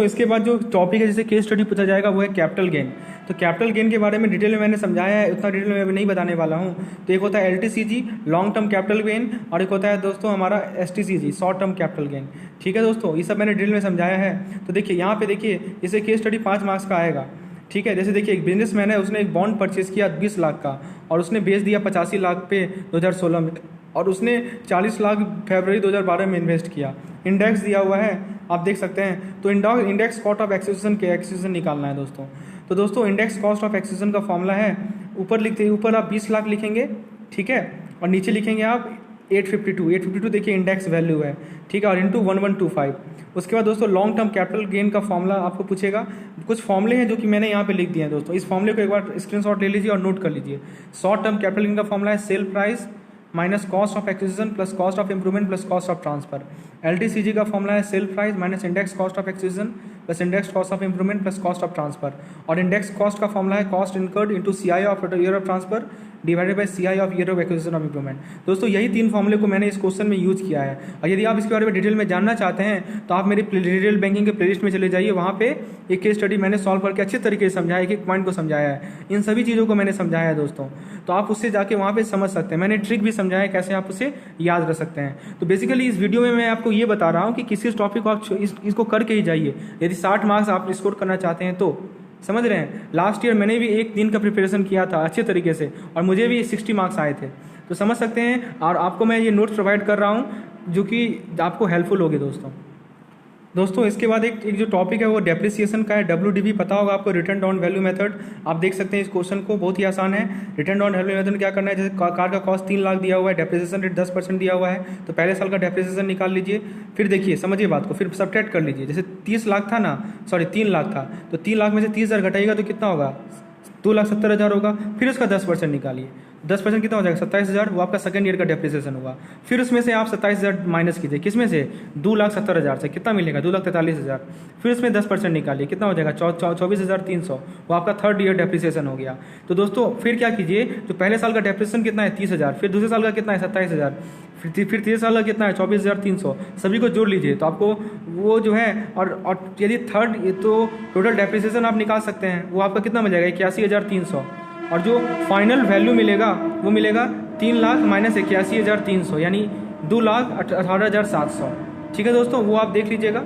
Speaker 1: इसके बाद जो टॉपिक है जैसे केस स्टडी पूछा जाएगा वो है कैपिटल गेन। तो कैपिटल गेन के बारे में डिटेल में मैंने समझाया है, उतना डिटेल में मैं नहीं बताने वाला हूँ। तो एक होता है LTCG long term capital gain, और एक होता है दोस्तों हमारा STCG short term capital gain, ठीक है दोस्तों। ये सब मैंने डिटेल में समझाया है। तो देखिए यहाँ पे देखिए इसे केस स्टडी 5 मार्क्स का आएगा, ठीक है। जैसे देखिए एक बिजनेसमैन है, उसने एक बॉन्ड परचेज किया 20 लाख का और उसने बेच दिया 85 लाख पे 2016 में, और उसने 40 लाख फरवरी 2012 में इन्वेस्ट किया। इंडेक्स दिया हुआ है, आप देख सकते हैं। तो इंडेक्स कॉस्ट ऑफ एक्विजिशन निकालना है दोस्तों। तो दोस्तों इंडेक्स कॉस्ट ऑफ एक्विजिशन का फॉर्मूला है, ऊपर आप 20 लाख लिखेंगे, ठीक है, और नीचे लिखेंगे आप 852 देखिए इंडेक्स वैल्यू है, ठीक है, और इंटू 1125। उसके बाद दोस्तों लॉन्ग टर्म कैपिटल गेन का फॉर्मूला आपको पूछेगा। कुछ फॉर्मूले हैं जो कि मैंने यहाँ पे लिख दिए हैं दोस्तों, इस फॉर्मूले को एक बार स्क्रीनशॉट ले लीजिए और नोट कर लीजिए। शॉर्ट टर्म कैपिटल गेन का फॉर्मूला है sale price minus cost of acquisition plus cost of improvement plus cost of transfer. LTCG का फॉर्मूला है sale price minus index cost of acquisition plus index cost of improvement plus cost of transfer. और index cost का formula है cost incurred into CI of year of transfer divided by CI of year of acquisition of improvement. दोस्तों यही 3 फॉर्मूले को मैंने इस question में यूज किया है। और यदि आप इसके बारे में डिटेल में जानना चाहते हैं तो आप मेरी रिटेल बैंकिंग के प्लेलिस्ट में चले जाइए, वहाँ पे एक केस स्टडी मैंने सॉल्व करके अच्छे तरीके से समझाया, एक पॉइंट को समझाया है, इन सभी चीज़ों को मैंने समझाया है दोस्तों। तो आप उससे जाके वहाँ पे समझ सकते हैं। मैंने ट्रिक भी समझाया है कैसे आप उसे याद रख सकते हैं। तो बेसिकली इस वीडियो में मैं आपको ये बता रहा हूँ कि किसी टॉपिक को आप इसको करके ही जाइए यदि 60 मार्क्स आप स्कोर करना चाहते हैं तो। समझ रहे हैं, लास्ट ईयर मैंने भी 1 दिन का प्रिपरेशन किया था अच्छे तरीके से और मुझे भी 60 मार्क्स आए थे, तो समझ सकते हैं। और आपको मैं ये नोट्स प्रोवाइड कर रहा हूँ जो कि आपको हेल्पफुल होगी दोस्तों। दोस्तों इसके बाद एक जो टॉपिक है वो डेप्रिसिएशन का है। WDV पता होगा आपको, रिटर्न डाउन वैल्यू मेथड। आप देख सकते हैं इस क्वेश्चन को, बहुत ही आसान है। रिटर्न डाउन वैल्यू मेथड क्या करना है, जैसे कार का कॉस्ट 3 लाख दिया हुआ है, डेप्रिसिएशन रेट 10% दिया हुआ है, तो पहले साल का डेप्रिसिएशन निकाल लीजिए। फिर देखिए, समझिए बात को, फिर सब्ट्रैक्ट कर लीजिए। जैसे 30 लाख था ना, सॉरी 3 लाख था, तो 3 लाख में से 30,000 घटाइएगा तो कितना होगा, 2,70,000 होगा। फिर उसका 10% निकालिए, 10% कितना हो जाएगा, 27,000। वो आपका सेकंड ईयर का डेप्रिसिएशन होगा। फिर उसमें से आप 27,000 माइनस कीजिए, किसमें से, 2,70,000 से, कितना मिलेगा, 2,43,000। फिर उसमें 10% निकालिए, कितना हो जाएगा, 24,300। वो आपका थर्ड ईयर डेप्रिसिएशन हो गया। तो दोस्तों फिर क्या कीजिए, जो पहले साल का डेप्रिसिएशन कितना है, 30,000, फिर दूसरे साल का कितना है, 27,000, फिर तीसरे साल का कितना है, 24,300, सभी को जोड़ लीजिए तो आपको वो जो है, और यदि थर्ड, तो टोटल डेप्रिसिएशन आप निकाल सकते हैं, वो आपका कितना मिल जाएगा, 81,300। और जो फाइनल वैल्यू मिलेगा वो मिलेगा 3 लाख माइनस 81,300, यानी 2,18,700। ठीक है दोस्तों, वो आप देख लीजिएगा।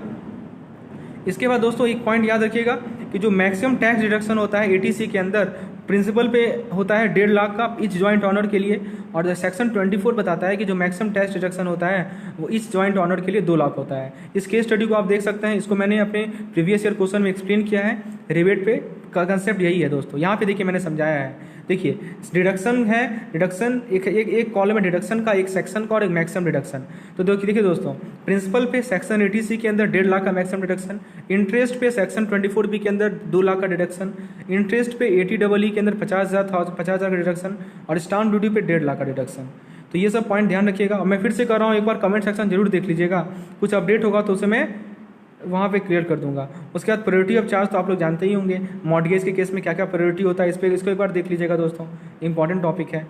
Speaker 1: इसके बाद दोस्तों एक पॉइंट याद रखिएगा कि जो मैक्सिमम टैक्स डिडक्शन होता है ATC के अंदर, प्रिंसिपल पे होता है 1.5 लाख का इच जॉइंट ऑनर के लिए, और सेक्शन 24 बताता है कि जो मैक्सिमम टैक्स डिडक्शन होता है वो इच जॉइंट ऑनर के लिए 2 लाख होता है। इस केस स्टडी को आप देख सकते हैं, इसको मैंने अपने प्रीवियस ईयर क्वेश्चन में एक्सप्लेन किया है, रिवेट पे का कंसेप्ट यही है दोस्तों। यहाँ पे देखिए मैंने समझाया है, देखिए डिडक्शन है, डिडक्शन एक कॉलम है डिडक्शन का, एक सेक्शन का और एक मैक्सिमम डिडक्शन। तो देखिए दोस्तों, प्रिंसिपल पे सेक्शन 80C के अंदर 1.5 लाख का मैक्सिमम डिडक्शन, इंटरेस्ट पे सेक्शन 24B के अंदर 2 लाख का डिडक्शन, इंटरेस्ट पे 80EE के अंदर 50,000 का डिडक्शन, और स्टाम्प ड्यूटी पे 1.5 लाख का डिडक्शन। तो ये सब पॉइंट ध्यान रखिएगा। और मैं फिर से कर रहा हूँ, एक बार कमेंट सेक्शन जरूर देख लीजिएगा, कुछ अपडेट होगा तो उसे मैं वहाँ पे क्लियर कर दूंगा। उसके बाद प्रायोरिटी ऑफ चार्ज तो आप लोग जानते ही होंगे, मॉर्टगेज के केस में क्या क्या प्रायोरिटी होता है, इसको एक बार देख लीजिएगा दोस्तों, इंपॉर्टेंट टॉपिक है।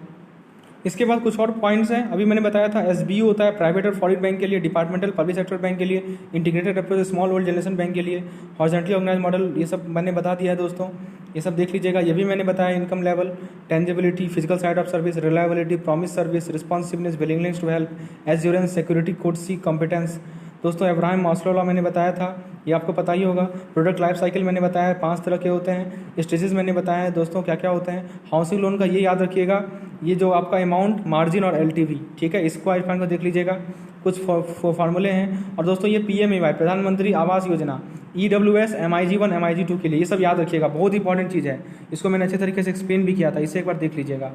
Speaker 1: इसके बाद कुछ और पॉइंट्स हैं, अभी मैंने बताया था SBU होता है प्राइवेट और फॉरेन बैंक के लिए, डिपार्टमेंटल पब्लिक सेक्टर बैंक के लिए, integrated approach small old generation bank के लिए, हॉरिजॉन्टली ऑर्गेनाइज मॉडल, ये सब मैंने बता दिया है दोस्तों, ये सब देख लीजिएगा। ये भी मैंने बताया, income level, tangibility, physical side of service, reliability, promise service, responsiveness, willingness to help, assurance, security, courtesy, competence. दोस्तों अब्राहम मास्लो लॉ मैंने बताया था, ये आपको पता ही होगा। प्रोडक्ट लाइफ साइकिल मैंने बताया है, 5 तरह के होते हैं। स्टेजेस मैंने बताया है दोस्तों क्या क्या होते हैं। हाउसिंग लोन का ये याद रखिएगा, ये जो आपका अमाउंट, मार्जिन और LTV, ठीक है, इसको आई फाइन को देख लीजिएगा, कुछ फार्मूले हैं। और दोस्तों ये PMAY, प्रधानमंत्री Awas Yojana, EWS, MIG1, MIG2 के लिए, ये सब याद रखिएगा, बहुत इंपॉर्टेंट चीज़ है। इसको मैंने अच्छे तरीके से एक्सप्लेन भी किया था, इसे एक बार देख लीजिएगा।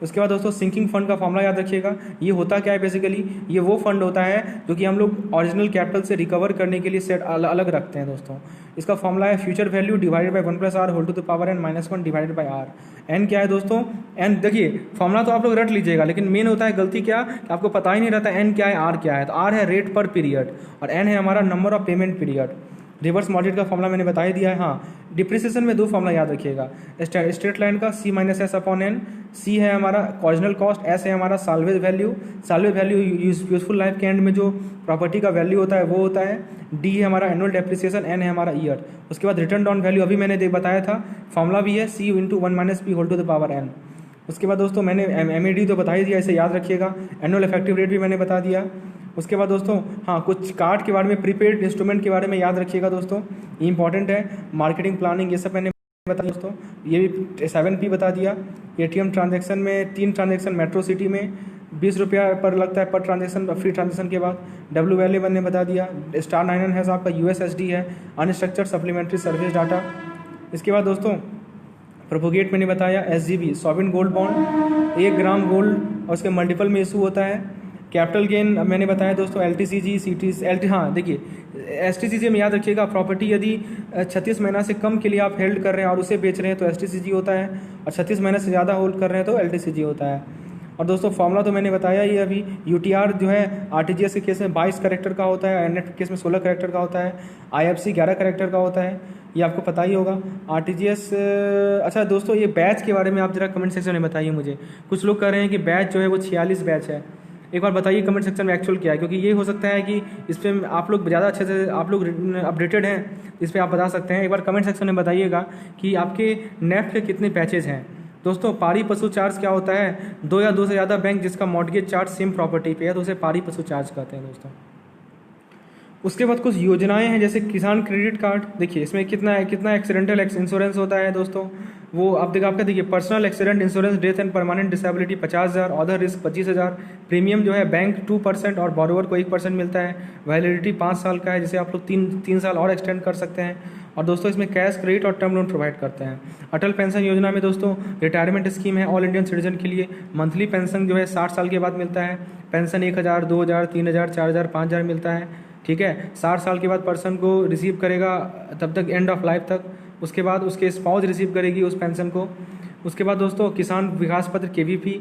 Speaker 1: उसके बाद दोस्तों सिंकिंग फंड का फॉर्मूला याद रखिएगा। ये होता क्या है, बेसिकली ये वो फंड होता है जो कि हम लोग ओरिजिनल कैपिटल से रिकवर करने के लिए सेट अलग रखते हैं दोस्तों। इसका फॉर्मूला है future value divided by 1+r whole to the power n - 1 divided by r। n क्या है दोस्तों, n देखिए फॉर्मूला तो आप लोग रट लीजिएगा, लेकिन मेन होता है गलती क्या कि आपको पता ही नहीं रहता n क्या है, r क्या है। तो r है रेट पर पीरियड और n है हमारा number of payment period. Reverse moderate का फॉर्मूला मैंने बता ही दिया है। हाँ, डिप्रिसिएशन में 2 फॉर्मूला याद रखिएगा, स्ट्रेट लाइन का C - S/n, C है हमारा ओरिजिनल कॉस्ट, S है हमारा salvage value. Salvage value useful life के एंड में जो प्रॉपर्टी का वैल्यू होता है वो होता है। D है हमारा एनुअल डेप्रिसिएशन, N है हमारा ईयर। उसके बाद रिटर्न डाउन वैल्यू अभी मैंने बताया था, फॉर्मूला भी है C × 1 - p whole to the power n। उसके बाद दोस्तों मैंने MAD तो बता ही दिया, इसे याद रखिएगा। एनुअल इफेक्टिव रेट भी मैंने बता दिया। उसके बाद दोस्तों हाँ, कुछ कार्ड के बारे में, प्रीपेड इंस्ट्रूमेंट के बारे में याद रखिएगा दोस्तों, ये इंपॉर्टेंट है। मार्केटिंग प्लानिंग, ये सब मैंने बता दोस्तों, ये भी 7P बता दिया। ATM ट्रांजैक्शन में 3 ट्रांजैक्शन मेट्रो सिटी में 20 रुपया पर लगता है पर ट्रांजैक्शन, फ्री ट्रांजैक्शन के बाद। W वैल्यू मैंने बता दिया। स्टार 99 है आपका USSD है, अनस्ट्रक्चर्ड सप्लीमेंट्री सर्विस डाटा। इसके बाद दोस्तों प्रोपोगेट मैंने बताया, SGB sovereign gold bond, 1 gram gold और उसके मल्टीपल में इशू होता है। कैपिटल गेन मैंने बताया दोस्तों, LTCG, CT, हाँ देखिए STCG में याद रखिएगा, प्रॉपर्टी यदि 36 महीना से कम के लिए आप हेल्ड कर रहे हैं और उसे बेच रहे हैं तो STCG होता है, और 36 महीने से ज़्यादा होल्ड कर रहे हैं तो LTCG होता है। और दोस्तों फॉर्मूला तो मैंने बताया ही अभी। UTR जो है RTGS के केस में 22 कैरेक्टर का होता है, NEFT के केस में 16 कैरेक्टर का होता है, IFC 11 कैरेक्टर का होता है, ये आपको पता ही होगा। RTGS अच्छा दोस्तों, ये बैच के बारे में आप जरा कमेंट सेक्शन में बताइए मुझे। कुछ लोग कह रहे हैं कि बैच जो है वो 46 बैच है, एक बार बताइए कमेंट सेक्शन में एक्चुअल क्या है, क्योंकि ये हो सकता है कि इस पर आप लोग ज़्यादा अच्छे से, आप लोग अपडेटेड हैं, इस पर आप बता सकते हैं। एक बार कमेंट सेक्शन में बताइएगा कि आपके नेफ्ट के कितने पैचेज हैं। दोस्तों पारी पशु चार्ज क्या होता है, 2 या 2 से ज़्यादा बैंक जिसका मॉर्टगेज चार्ज सेम प्रॉपर्टी पे है तो उसे पारी पशु चार्ज कहते हैं दोस्तों। उसके बाद कुछ योजनाएं हैं जैसे किसान क्रेडिट कार्ड, देखिए इसमें कितना एक्सीडेंटल इंश्योरेंस होता है दोस्तों, वो आप देखिए, आपका देखिए personal accident insurance death and permanent disability 50,000, other risk 25,000। Premium जो है बैंक 2% और बोरोवर को 1% मिलता है। वैलिडिटी 5 साल का है, जिसे आप लोग तीन साल और एक्सटेंड कर सकते हैं। और दोस्तों इसमें कैश, क्रेडिट और टर्म लोन प्रोवाइड करते हैं। अटल पेंशन योजना में दोस्तों रिटायरमेंट स्कीम है ऑल इंडियन सिटीजन के लिए। मंथली पेंशन जो है 60 साल के बाद मिलता है। पेंशन 1,000, 2,000, 3,000, 4,000, 5,000 मिलता है। ठीक है, 60 साल के बाद पर्सन को रिसीव करेगा तब तक, एंड ऑफ लाइफ तक। उसके बाद उसके स्पाउस रिसीव करेगी उस पेंशन को। उसके बाद दोस्तों किसान विकास पत्र KVP,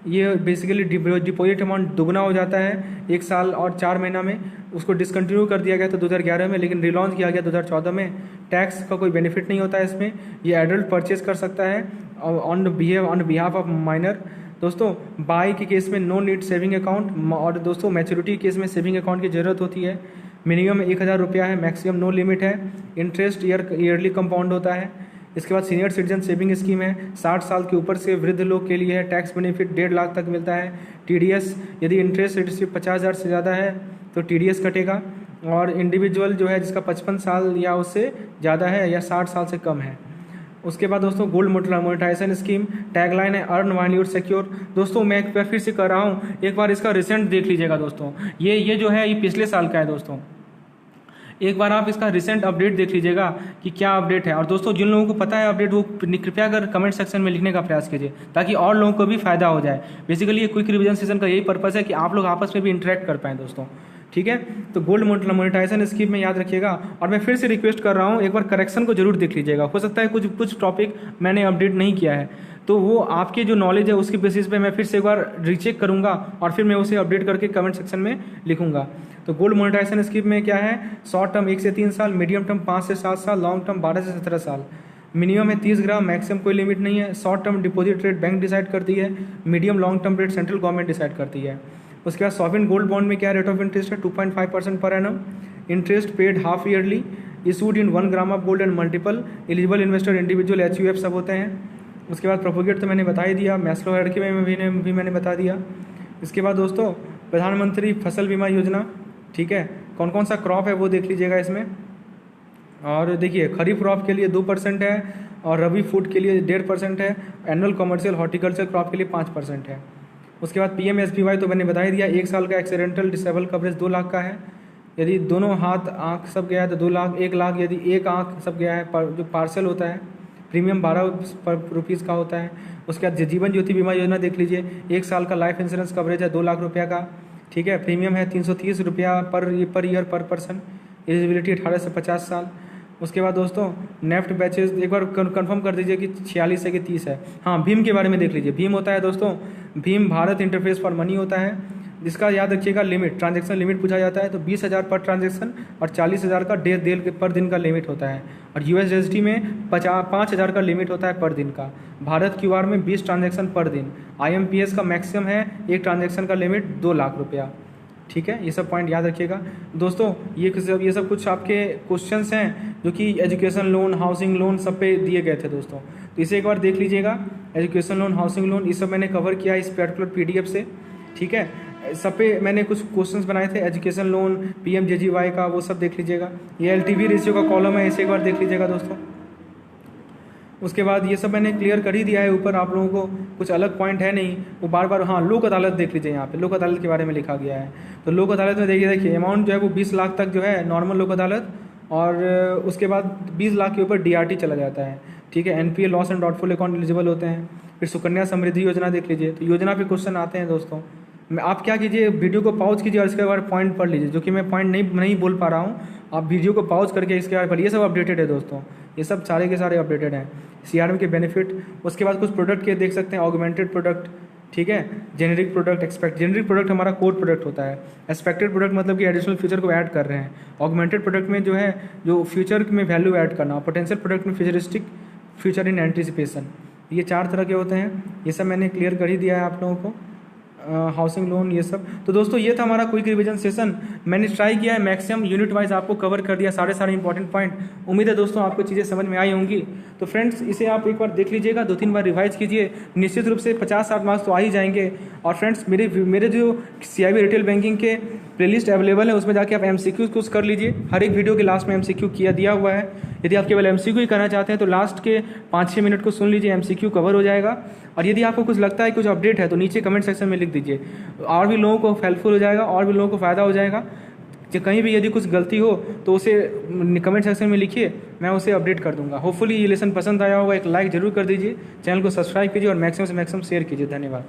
Speaker 1: ये बेसिकली डिपॉजिट अमाउंट दुगना हो जाता है 1 साल और 4 महीना में। उसको डिसकंटिन्यू कर दिया गया था 2011 में, लेकिन रिलॉन्च किया गया 2014 में। टैक्स का कोई बेनिफिट नहीं होता है इसमें। ये एडल्ट परचेज कर सकता है ऑन बिहाफ ऑफ माइनर। दोस्तों बाई के केस में नो नीड सेविंग अकाउंट, और दोस्तों मैच्योरिटी केस में सेविंग अकाउंट की ज़रूरत होती है। मिनिमम 1,000 रुपया है, मैक्सिमम नो लिमिट है। इंटरेस्ट ईयरली कंपाउंड होता है। इसके बाद सीनियर सिटीजन सेविंग स्कीम है, 60 साल के ऊपर से वृद्ध लोग के लिए है। टैक्स बेनिफिट 1.5 लाख तक मिलता है। TDS, यदि इंटरेस्ट रेट सिर्फ 50,000 से ज़्यादा है तो TDS कटेगा। और इंडिविजुअल जो है जिसका 55 साल या उससे ज़्यादा है या 60 साल से कम है। उसके बाद दोस्तों गोल्ड मोनेटाइजेशन स्कीम, टैगलाइन है अर्न व्हाइल यू सिक्योर। दोस्तों मैं एक बार फिर से कर रहा हूँ, एक बार इसका रिसेंट देख लीजिएगा दोस्तों। ये जो है ये पिछले साल का है दोस्तों। एक बार आप इसका रिसेंट अपडेट देख लीजिएगा कि क्या अपडेट है। और दोस्तों जिन लोगों को पता है अपडेट, वो कृपया कर कमेंट सेक्शन में लिखने का प्रयास कीजिए, ताकि और लोगों को भी फायदा हो जाए। बेसिकली ये क्विक रिवीजन सेशन का यही पर्पस है कि आप लोग आपस में भी इंटरेक्ट कर पाएँ दोस्तों। ठीक है, तो गोल्ड मोनेटाइजेशन स्कीम में याद रखिएगा। और मैं फिर से रिक्वेस्ट कर रहा हूँ, एक बार करेक्शन को जरूर देख लीजिएगा। हो सकता है कुछ टॉपिक मैंने अपडेट नहीं किया है, तो वो आपके जो नॉलेज है उसकी बेसिस पे मैं फिर से एक बार रीचेक करूंगा और फिर मैं उसे अपडेट करके कमेंट सेक्शन में लिखूंगा। तो गोल्ड मोनेटाइजेशन स्कीम में क्या है, शॉर्ट टर्म 1 से 3 साल, मीडियम टर्म 5 से 7 साल, लॉन्ग टर्म 12 से 17 साल। मिनिमम है 30 ग्राम, मैक्सिमम कोई लिमिट नहीं है। Short term deposit rate bank decide करती है, medium long term rate central government decide करती है। उसके बाद सॉवरेन गोल्ड बॉन्ड में क्या रेट ऑफ इंटरेस्ट है, 2.5% per annum. Interest paid half yearly, issued in 1 gram of gold and multiple. Eligible investor individual HUF सब होते हैं। उसके बाद प्रोपोगेट तो मैंने बता ही दिया, मैस्लो हायरार्की में भी मैंने बता दिया। इसके बाद दोस्तों प्रधानमंत्री फसल बीमा योजना, ठीक है, कौन कौन सा क्रॉप है वो देख लीजिएगा इसमें। और देखिए खरीफ क्रॉप के लिए 2% है, और रबी फूड के लिए 1.5% है। एनुअल कमर्शियल हॉर्टिकल्चर क्रॉप के लिए 5% है। उसके बाद PMSBY तो मैंने बता ही दिया, 1 साल का एक्सीडेंटल डिसेबल कवरेज 2 लाख का है। यदि दोनों हाथ आँख सब गया है तो 2 लाख, 1 लाख यदि एक आँख सब गया है, जो पार्सल होता है। प्रीमियम 12 रुपीज़ का होता है। उसके बाद जीवन ज्योति बीमा योजना देख लीजिए, 1 साल का लाइफ इंश्योरेंस कवरेज है 2 लाख रुपया का। ठीक है, प्रीमियम है 330 रुपया पर ईयर पर पर्सन। एलिजिबिलिटी 18 से 50 साल। उसके बाद दोस्तों नेफ्ट बैचेस एक बार कंफर्म कर दीजिए कि 46 है कि 30 है। हाँ, भीम के बारे में देख लीजिए। भीम होता है दोस्तों, Bhim Bharat interface for money होता है, जिसका याद रखिएगा लिमिट, ट्रांजैक्शन लिमिट पूछा जाता है तो 20,000 पर ट्रांजैक्शन और 40,000 का पर दिन का लिमिट होता है। और USD में 5,000 का लिमिट होता है पर दिन का। भारत QR में 20 ट्रांजैक्शन पर दिन। IMPS का मैक्सिमम है एक ट्रांजैक्शन का लिमिट 2 लाख रुपया। ठीक है, ये सब पॉइंट याद रखिएगा दोस्तों। ये सब कुछ आपके क्वेश्चंस हैं जो कि एजुकेशन लोन, हाउसिंग लोन सब पे दिए गए थे दोस्तों, तो इसे एक बार देख लीजिएगा। एजुकेशन लोन, हाउसिंग लोन, ये सब मैंने कवर किया इस पर्टिकुलर PDF से। ठीक है, सब पे मैंने कुछ क्वेश्चंस बनाए थे। एजुकेशन लोन, PMJGY का, वो सब देख लीजिएगा। ये LTV रेशियो का कॉलम है, इसे एक बार देख लीजिएगा दोस्तों। उसके बाद ये सब मैंने क्लियर कर ही दिया है ऊपर, आप लोगों को कुछ अलग पॉइंट है नहीं वो बार बार। हाँ, लोक अदालत देख लीजिए, यहाँ पे लोक अदालत के बारे में लिखा गया है। तो लोक अदालत में देखिए अमाउंट जो है वो 20 लाख तक जो है नॉर्मल लोक अदालत, और उसके बाद 20 लाख के ऊपर DRT चला जाता है। ठीक है, NPA loss and doubtful account eligible होते हैं। फिर सुकन्या समृद्धि योजना देख लीजिए, तो योजना पे क्वेश्चन आते हैं दोस्तों। आप क्या कीजिए, वीडियो को पॉज कीजिए और इसके बाद पॉइंट पढ़ लीजिए, जो कि मैं पॉइंट नहीं बोल पा रहा हूँ। आप वीडियो को पॉज करके इसके बाद पढ़िए, ये सब अपडेटेड है दोस्तों, ये सब सारे के सारे अपडेटेड हैं। CRM के बेनिफिट, उसके बाद कुछ प्रोडक्ट के देख सकते हैं, ऑगमेंटेड प्रोडक्ट, ठीक है, जेनेरिक प्रोडक्ट, जेनेरिक प्रोडक्ट हमारा कोर प्रोडक्ट होता है। एक्सपेक्टेड प्रोडक्ट मतलब कि एडिशनल फीचर को ऐड कर रहे हैं। ऑगमेंटेड प्रोडक्ट में जो है जो फ्यूचर में वैल्यू ऐड करना। पोटेंशियल प्रोडक्ट में फ्यूचरिस्टिक फ्यूचर इन एंटिसिपेशन। ये 4 तरह के होते हैं। ये सब मैंने क्लियर कर ही दिया है आप लोगों को। हाउसिंग लोन ये सब। तो दोस्तों ये था हमारा क्विक रिवीजन सेशन। मैंने ट्राई किया है मैक्सिमम यूनिट वाइज आपको कवर कर दिया सारे इंपॉर्टेंट पॉइंट। उम्मीद है दोस्तों आपको चीज़ें समझ में आई होंगी। तो फ्रेंड्स इसे आप एक बार देख लीजिएगा, 2-3 बार रिवाइज कीजिए, निश्चित रूप से 50-60 मार्क्स तो आ ही जाएंगे। और फ्रेंड्स मेरे जो CIB रिटेल बैंकिंग के प्लेलिस्ट अवेलेबल है उसमें जाके आप MCQ कुछ कर लीजिए। हर एक वीडियो के लास्ट में MCQ दिया हुआ है। यदि आप केवल MCQ ही करना चाहते हैं तो लास्ट के 5-6 मिनट को सुन लीजिए, MCQ कवर हो जाएगा। और यदि आपको कुछ लगता है कुछ अपडेट है तो नीचे कमेंट सेक्शन में लिख दीजिए, और भी लोगों को हेल्पफुल हो जाएगा और भी लोगों को फ़ायदा हो जाएगा। कि कहीं भी यदि कुछ गलती हो तो उसे कमेंट सेक्शन में लिखिए, मैं उसे अपडेट कर दूंगा। होपफुली ये लेसन पसंद आया होगा, एक लाइक जरूर कर दीजिए, चैनल को सब्सक्राइब कीजिए और मैक्सिमम से मैक्सिमम शेयर कीजिए। धन्यवाद।